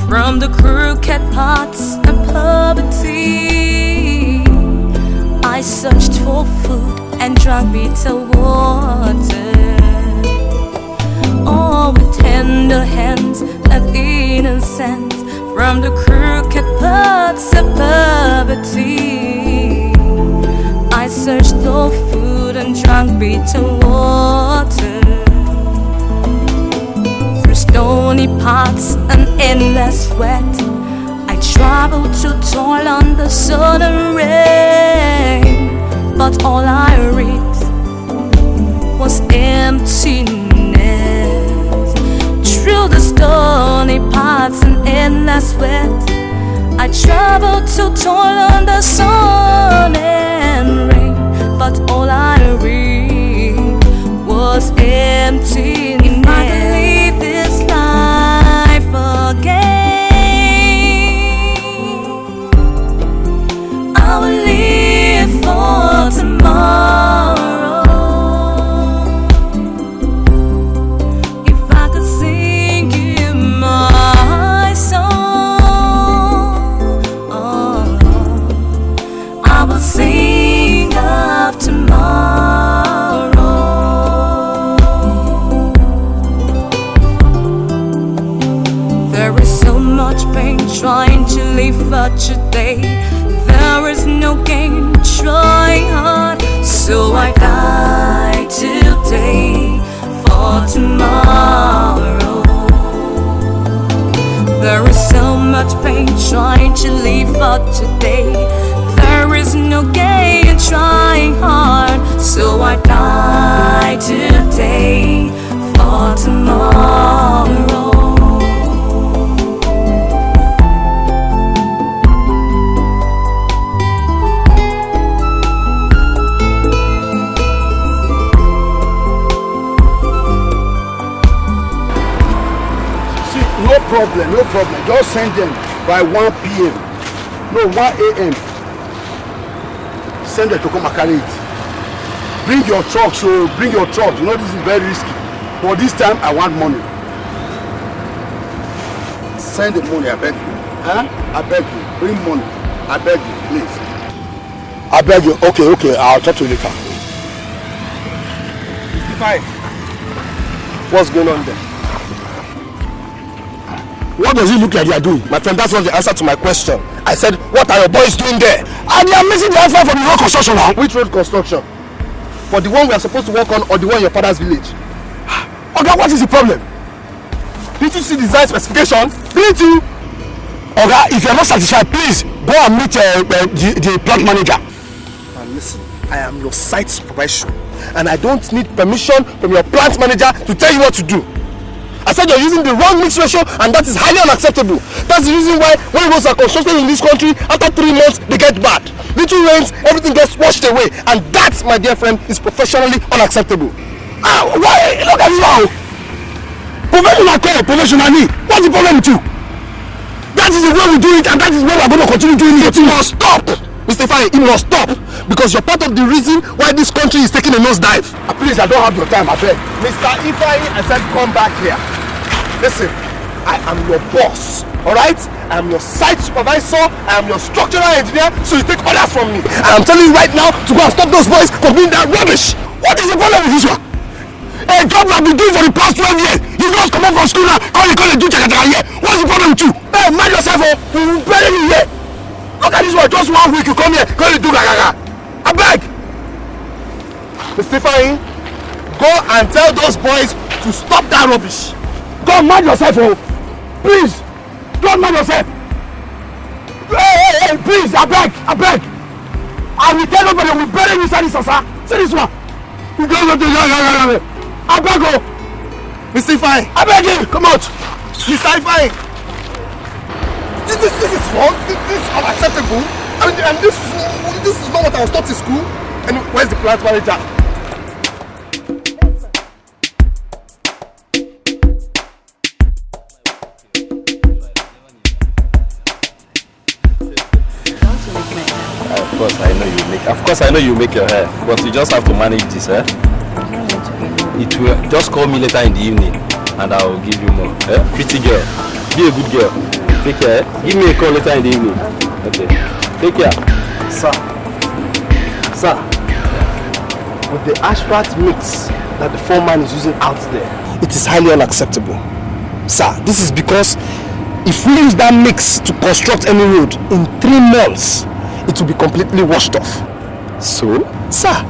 Speaker 5: From the crooked paths of poverty, I searched for food and drank bitter water. Oh, with tender hands of innocence, from the crooked paths of poverty, I searched for food and drank bitter water. Stony paths and endless sweat, I traveled to toil on the sun and rain, but all I reaped was emptiness. Through the stony paths and endless sweat, I traveled to toil on the sun and rain, but all I reaped was emptiness. If I could leave this life again, I will live for tomorrow. If I could sing you my song, I will sing of tomorrow. There is so much pain trying to live for today. There is no gain trying hard, so I die today for tomorrow. There is so much pain trying to live for today. There is no gain trying hard, so I die today for tomorrow.
Speaker 10: No problem. Just send them by 1 p.m. No, 1 a.m. Send them to come and carry it. Bring your truck, so bring your truck. You know this is very risky. But this time I want money. Send the money, I beg you. Huh? I beg you. Bring money.
Speaker 4: I beg you, please. I beg you. Okay, I'll talk to you later. Fine. What's going on there? What does it look like you are doing? My friend, that's not the answer to my question. I said, what are your boys doing there? And they are missing the answer for the road construction now. Which road construction? For the one we are supposed to work on or the one in your father's village? Okay, what is the problem? Did you see the design specification? Did you? Okay, if you are not satisfied, please go and meet the plant manager. And listen, I am your site supervisor and I don't need permission from your plant manager to tell you what to do. I said you're using the wrong mix ratio and that is highly unacceptable. That's the reason why when roads are constructed in this country, after 3 months they get bad. Little rains, everything gets washed away, and that, my dear friend, is professionally unacceptable. Why? Look at you now. Professionally. What's the problem with you? That is the way we do it, and that is why we are going to continue doing it. It must stop. Mr. Ifeanyi, it must stop. Because you're part of the reason why this country is taking a nosedive. Please, I don't have your time, I beg. Mr. Ifeanyi, I said come back here. Listen, I am your boss, alright? I am your site supervisor, I am your structural engineer, so you take orders from me. And I'm telling you right now to go and stop those boys from doing that rubbish. What is the problem with this one? A job I've been doing for the past 12 years. You just come up from school now, call it do chaka here. What's the problem with you? Hey, mind yourself, oh, we will bury you here. Look at this one, just 1 week you come here, call it do chaka. I beg. Mr. Ifeanyi, go and tell those boys to stop that rubbish. Go and mind yourself, oh. Please, don't mind yourself. Hey, please, I beg. I will tell nobody, we bury you inside this, sir. See this one. I beg you. Mr. Ifeanyi, I beg you, come out. Mr. Ifeanyi. This is wrong. This is unacceptable. I mean, and this is not what I was taught in school. And where's the plant manager?
Speaker 12: Of course I know you make your hair, but you just have to manage this, eh? It will just call me later in the evening and I will give you more. Eh? Pretty girl. Be a good girl. Take care. Eh? Give me a call later in the evening. Okay. Take care.
Speaker 11: Sir, with the asphalt mix that the foreman is using out there, it is highly unacceptable. Sir, this is because if we use that mix to construct any road, in 3 months, it will be completely washed off. So? Sir,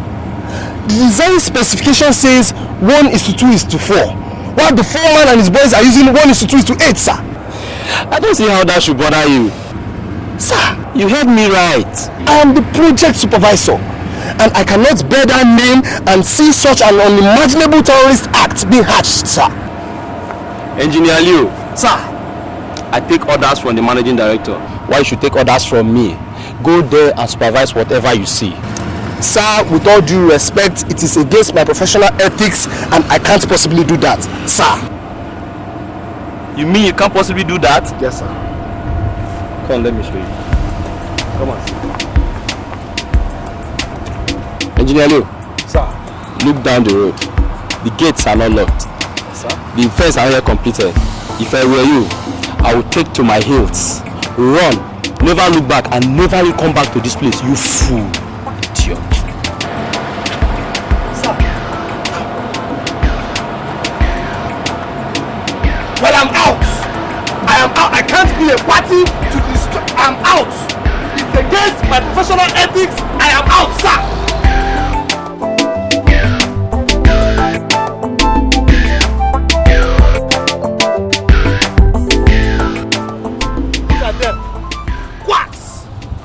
Speaker 11: the design specification says 1:2:4, while the foreman and his boys are using 1:2:8, sir.
Speaker 12: I don't see how that should bother you.
Speaker 11: Sir,
Speaker 12: you heard me right.
Speaker 11: I am the project supervisor, and I cannot bear that name and see such an unimaginable terrorist act being hatched, sir.
Speaker 12: Engineer Leo.
Speaker 11: Sir.
Speaker 12: I take orders from the managing director. Why you should take orders from me? Go there and supervise whatever you see.
Speaker 11: Sir, with all due respect, it is against my professional ethics and I can't possibly do that, sir.
Speaker 12: You mean you can't possibly do that?
Speaker 11: Yes, sir.
Speaker 12: Come on, let me show you. Come on. Engineer Leo.
Speaker 11: Sir.
Speaker 12: Look down the road. The gates are not locked.
Speaker 11: Sir.
Speaker 12: The fence are here completed. If I were you, I would take to my heels, run, never look back and never come back to this place, you fool. Idiot.
Speaker 11: Sir. Well, I'm out. I am out. I can't be a party to this. I'm out. It's against my professional ethics. I am out, sir.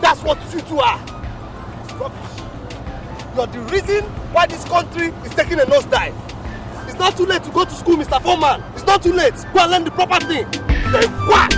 Speaker 11: That's what you two are. Rubbish. You're the reason why this country is taking a nosedive. It's not too late to go to school, Mr. Foreman. It's not too late. Go and learn the proper thing. You're a quack.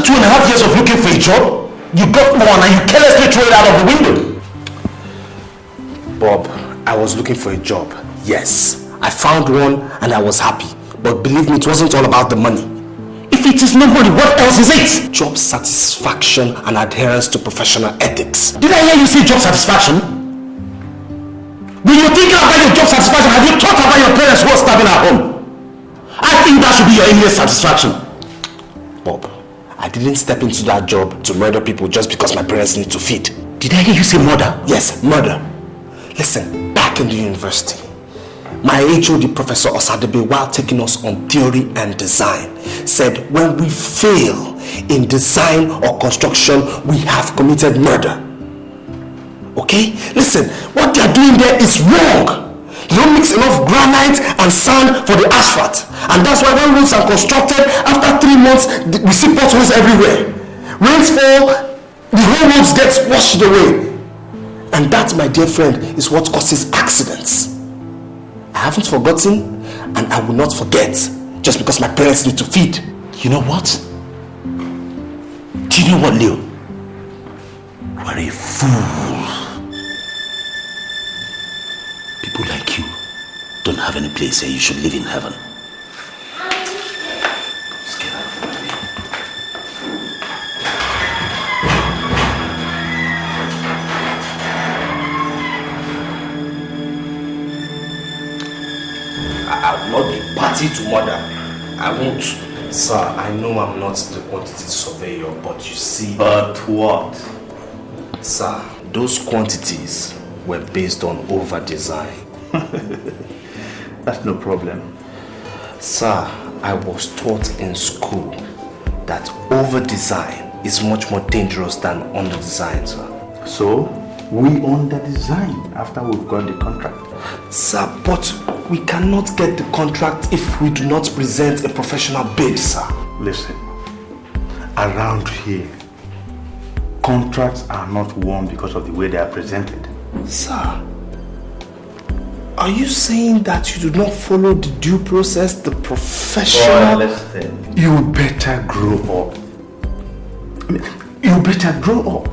Speaker 3: 2.5 years of looking for a job, you got one and you carelessly threw it out of the window.
Speaker 1: Bob, I was looking for a job, yes. I found one and I was happy. But believe me, it wasn't all about the money.
Speaker 3: If it is not money, what else is it?
Speaker 1: Job satisfaction and adherence to professional ethics.
Speaker 3: Did I hear you say job satisfaction? When you're thinking about your job satisfaction, have you thought about your parents who are starving at home? I think that should be your immediate satisfaction.
Speaker 1: Bob, I didn't step into that job to murder people just because my parents need to feed.
Speaker 3: Did I hear you say murder?
Speaker 1: Yes, murder. Listen, back in the university, my HOD Professor Osadebe, while taking us on theory and design, said when we fail in design or construction, we have committed murder. Okay? Listen, what they are doing there is wrong. They don't mix enough granite and sand for the asphalt. And that's why when roads are constructed, after 3 months, we see potholes everywhere. Rains fall, the whole roads gets washed away. And that, my dear friend, is what causes accidents. I haven't forgotten, and I will not forget, just because my parents need to feed.
Speaker 3: You know what? Do you know what, Leo? You are a fool. People like you don't have any place here. You should live in heaven. Just get out of my way.
Speaker 1: I will not be party to murder. I won't. Sir, I know I'm not the quantity surveyor, but you see...
Speaker 3: But what?
Speaker 1: Sir, those quantities were based on over-design.
Speaker 3: That's no problem.
Speaker 1: Sir, I was taught in school that over-design is much more dangerous than under-design, sir.
Speaker 3: So, we under-design after we've got the contract.
Speaker 1: Sir, but we cannot get the contract if we do not present a professional bid, sir.
Speaker 13: Listen, around here, contracts are not won because of the way they are presented.
Speaker 1: Sir, are you saying that you do not follow the due process, the professional...
Speaker 13: Listen, you better grow up. You better grow up.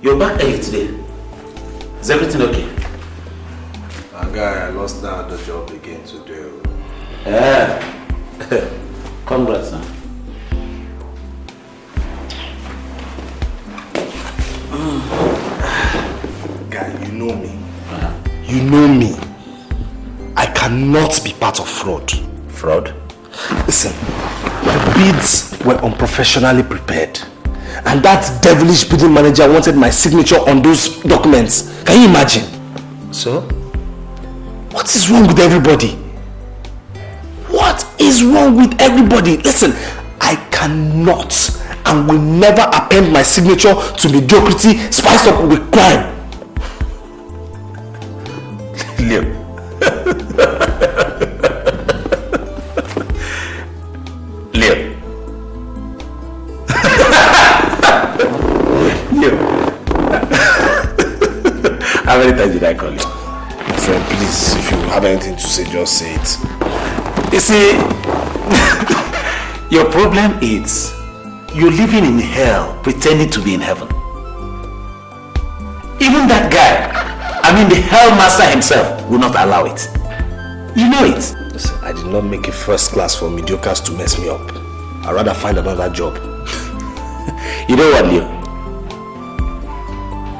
Speaker 3: You're back early today. Is everything okay?
Speaker 1: Guy, I lost that other job again today.
Speaker 3: Congrats, man.
Speaker 1: Guy, you know me. You know me. I cannot be part of fraud.
Speaker 3: Fraud?
Speaker 1: Listen, the bids were unprofessionally prepared. And that devilish bidding manager wanted my signature on those documents. Can you imagine?
Speaker 3: So?
Speaker 1: What is wrong with everybody? What is wrong with everybody? Listen, I cannot and will never append my signature to mediocrity spiced up with crime.
Speaker 3: Leo. Leo. How many times did I call you?
Speaker 1: My friend, please, if you have anything to say, just say it.
Speaker 3: You see, your problem is you're living in hell pretending to be in heaven. Even that guy, I mean the Headmaster himself, will not allow it. You know it.
Speaker 1: Listen, I did not make a first class for mediocres to mess me up. I'd rather find another job.
Speaker 3: You know what, Leo?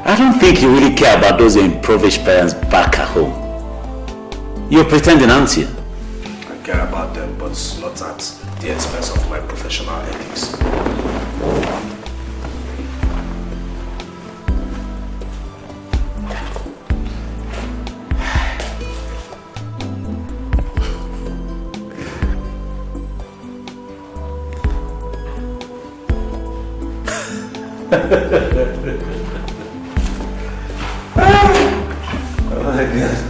Speaker 3: I don't think you really care about those impoverished parents back at home. You're pretending, aren't you?
Speaker 1: I care about them, but not at the expense of my professional ethics.
Speaker 9: Oh my God.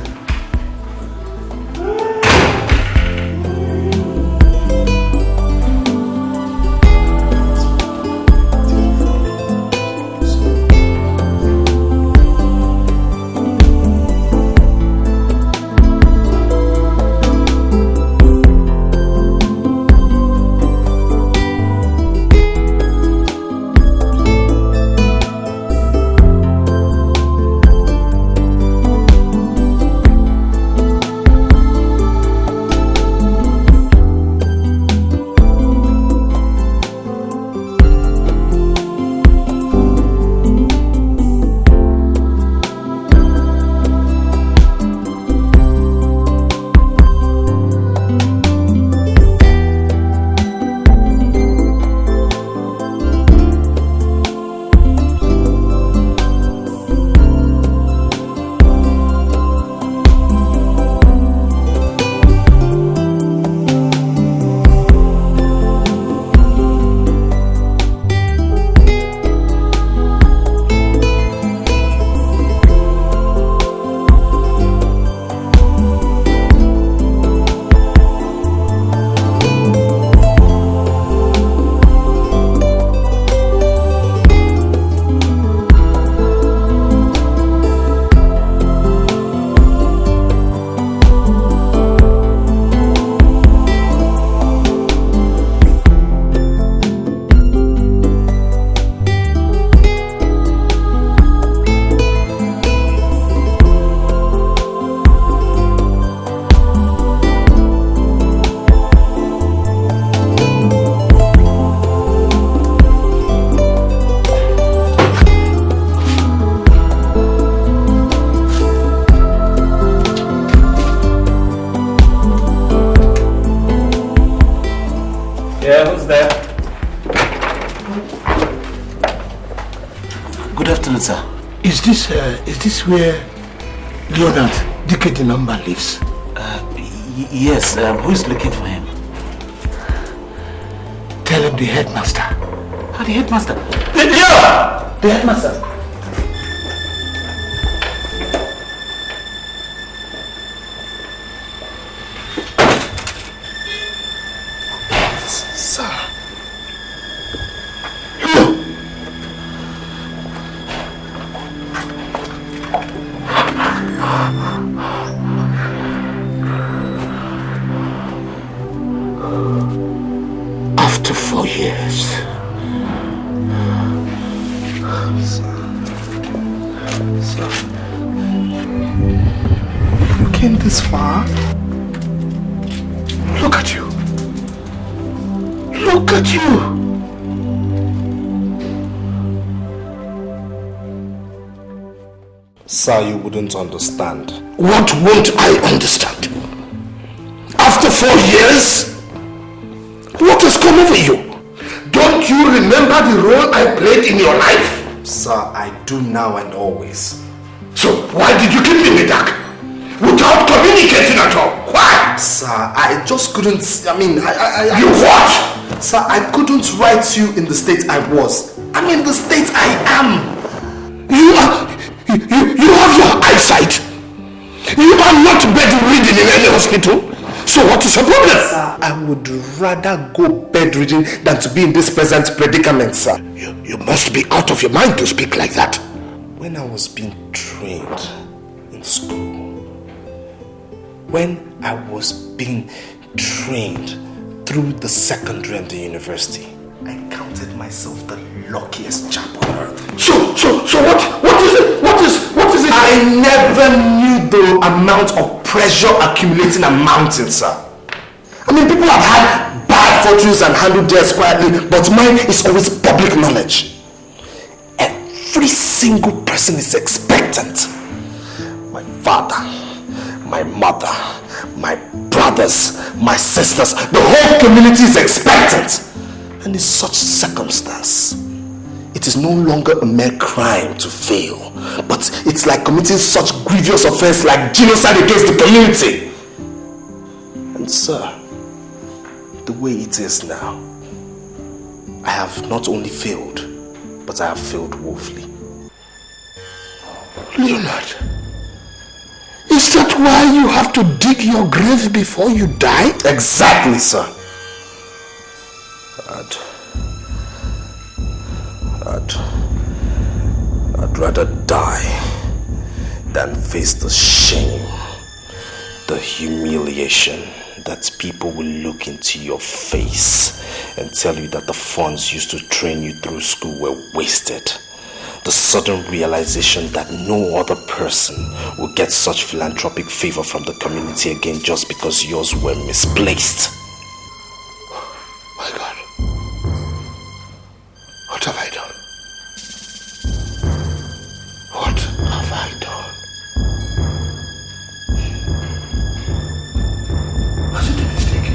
Speaker 4: Is this where Leonard Dickie number lives?
Speaker 3: Yes, who is looking for him?
Speaker 4: Tell him the headmaster.
Speaker 3: Oh, the headmaster? Yeah! The headmaster.
Speaker 4: Sir. After 4 years.
Speaker 11: Sir. You came this far?
Speaker 4: Look at you. Look at you.
Speaker 1: Sir, you wouldn't understand.
Speaker 4: What won't I understand? After 4 years? What has come over you? Don't you remember the role I played in your life?
Speaker 1: Sir, I do now and always.
Speaker 4: So why did you keep me in the dark? Without communicating at all? Why?
Speaker 1: Sir, I just couldn't,
Speaker 4: You what?
Speaker 1: Sir, I couldn't write you in the state I was. I'm in the state I am.
Speaker 4: You have your eyesight. You are not bedridden in any hospital. So what is your problem?
Speaker 1: Sir, I would rather go bedridden than to be in this present predicament, sir.
Speaker 4: You must be out of your mind to speak like that.
Speaker 1: When I was being trained in school, when I was being trained through the secondary and the university, I counted myself the luckiest chap on earth.
Speaker 4: So what is it? What is it?
Speaker 1: I never knew the amount of pressure accumulating and mounting, sir. People have had bad fortunes and handled theirs quietly, but mine is always public knowledge. Every single person is expectant. My father, my mother, my brothers, my sisters, the whole community is expectant. And in such circumstance, it is no longer a mere crime to fail, but it's like committing such grievous offense like genocide against the community. And sir, the way it is now, I have not only failed, but I have failed woefully.
Speaker 4: Leonard, is that why you have to dig your grave before you die?
Speaker 1: Exactly, sir. I'd rather die than face the shame, the humiliation that people will look into your face and tell you that the funds used to train you through school were wasted. The sudden realization that no other person will get such philanthropic favor from the community again just because yours were misplaced.
Speaker 4: My God, what have I done? What have I done? Was it a mistake?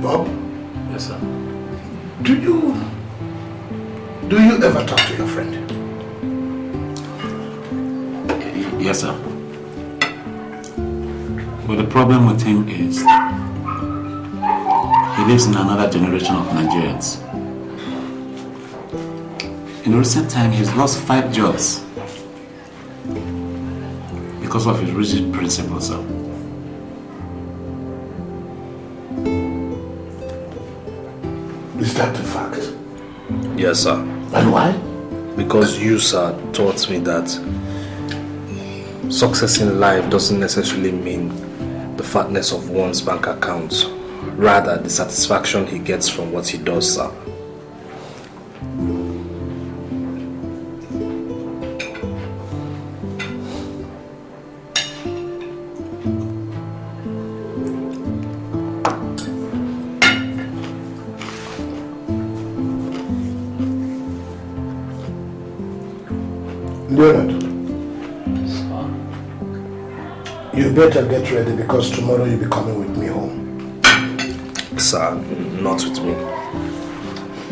Speaker 4: Bob?
Speaker 3: Yes, sir.
Speaker 4: Do you ever talk to your friend?
Speaker 3: Yes, sir. But the problem with him is he lives in another generation of Nigerians. In recent time, he's lost 5 jobs because of his rigid principles, sir.
Speaker 4: Is that the fact?
Speaker 1: Yes, sir.
Speaker 4: And why?
Speaker 1: Because you, sir, taught me that success in life doesn't necessarily mean the fatness of one's bank account. Rather, the satisfaction he gets from what he does, sir.
Speaker 4: Leonard, you better get ready because tomorrow you'll be coming with me home.
Speaker 1: Sir, not with me.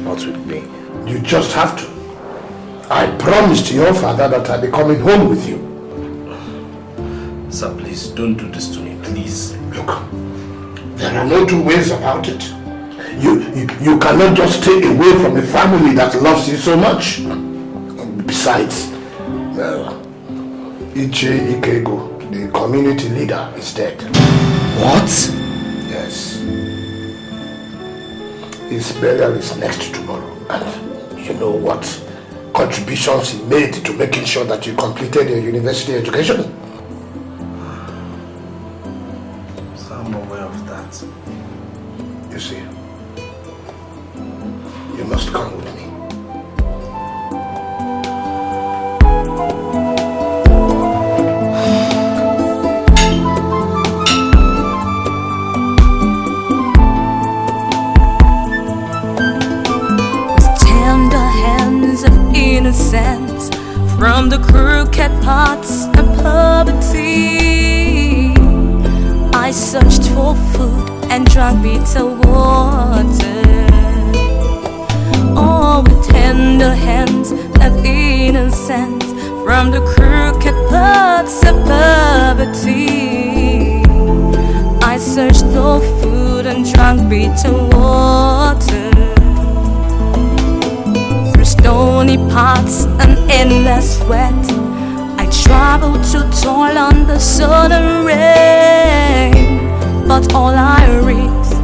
Speaker 1: Not with me.
Speaker 4: You just have to. I promised your father that I'll be coming home with you.
Speaker 1: Sir, please, don't do this to me, please.
Speaker 4: Look, there are no two ways about it. You cannot just stay away from a family that loves you so much. Besides, EMEKA, the community leader, is dead.
Speaker 1: What?
Speaker 4: Yes. His burial is next tomorrow. And you know what contributions he made to making sure that you completed your university education?
Speaker 1: So I'm aware of that.
Speaker 4: You see, you must come with me.
Speaker 5: Innocence from the crooked paths of poverty. I searched for food and drank bitter water. All with tender hands of innocence from the crooked paths of poverty. I searched for food and drank bitter water. Stony paths and endless sweat, I traveled to toil on the southern rain, but all I reached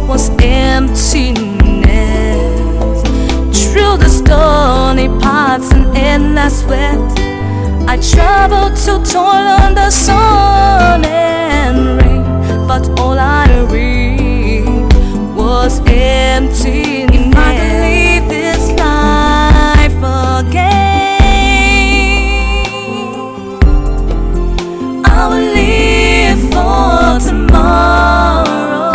Speaker 5: was emptiness. Through the stony paths and endless sweat, I traveled to toil on the sun and rain, but all I reached was emptiness. If I could leave this life again, I will live for tomorrow.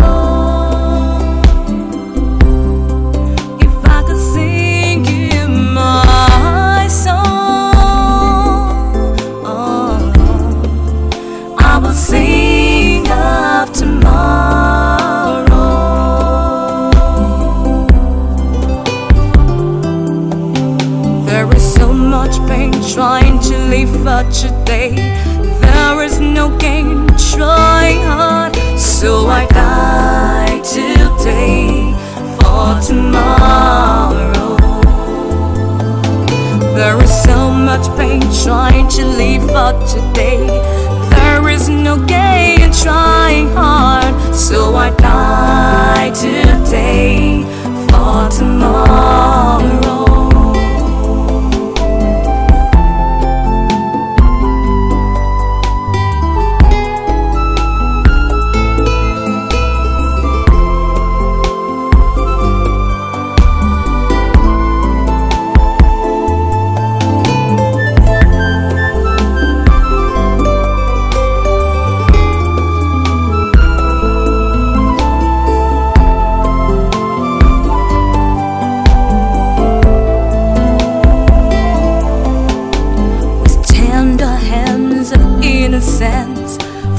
Speaker 5: If I could sing you my song, die today for tomorrow.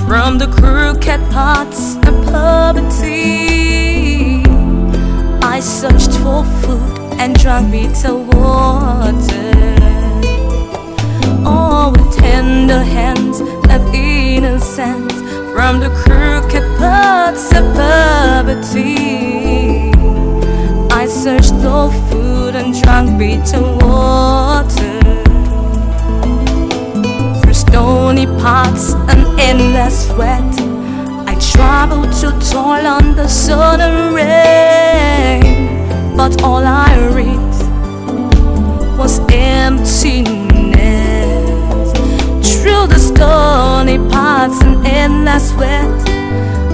Speaker 5: From the crooked paths of poverty, I searched for food and drank bitter water. Oh, with tender hands of innocence, from the crooked paths of poverty, I searched for food and drank bitter water. Stony paths and endless sweat, I traveled to toil on the sun and rain, but all I reached was emptiness. Through the stony paths and endless sweat,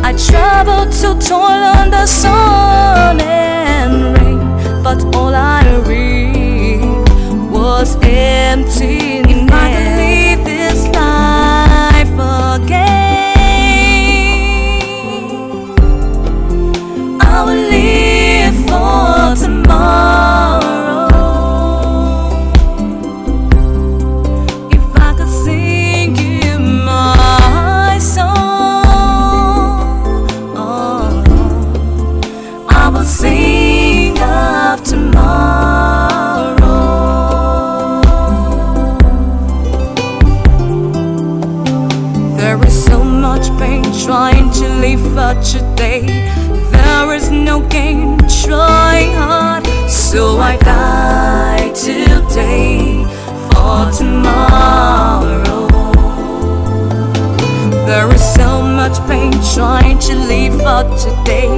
Speaker 5: I traveled to toil on the sun and rain, but all I reached was emptiness. If I could live this life again, I will live for tomorrow. If I could sing you my song, I will sing of tomorrow. There is so much pain trying to live for today. There is no gain trying hard, so I die today for tomorrow. There is so much pain trying to live for today.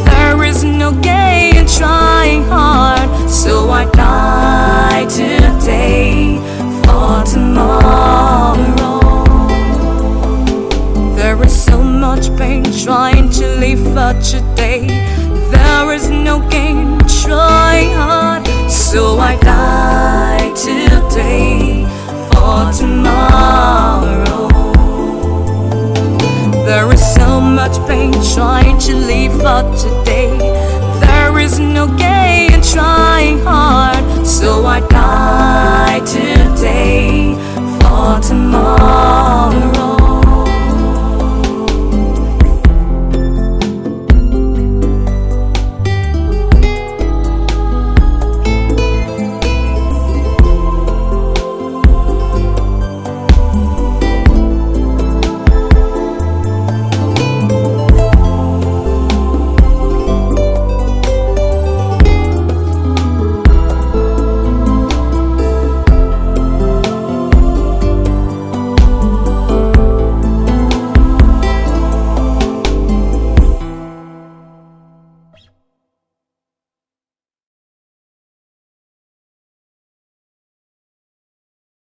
Speaker 5: There is no gain trying hard, so I die today for tomorrow. There is so much pain trying to live for today. There is no gain trying hard, so I die today for tomorrow. There is so much pain trying to live for today.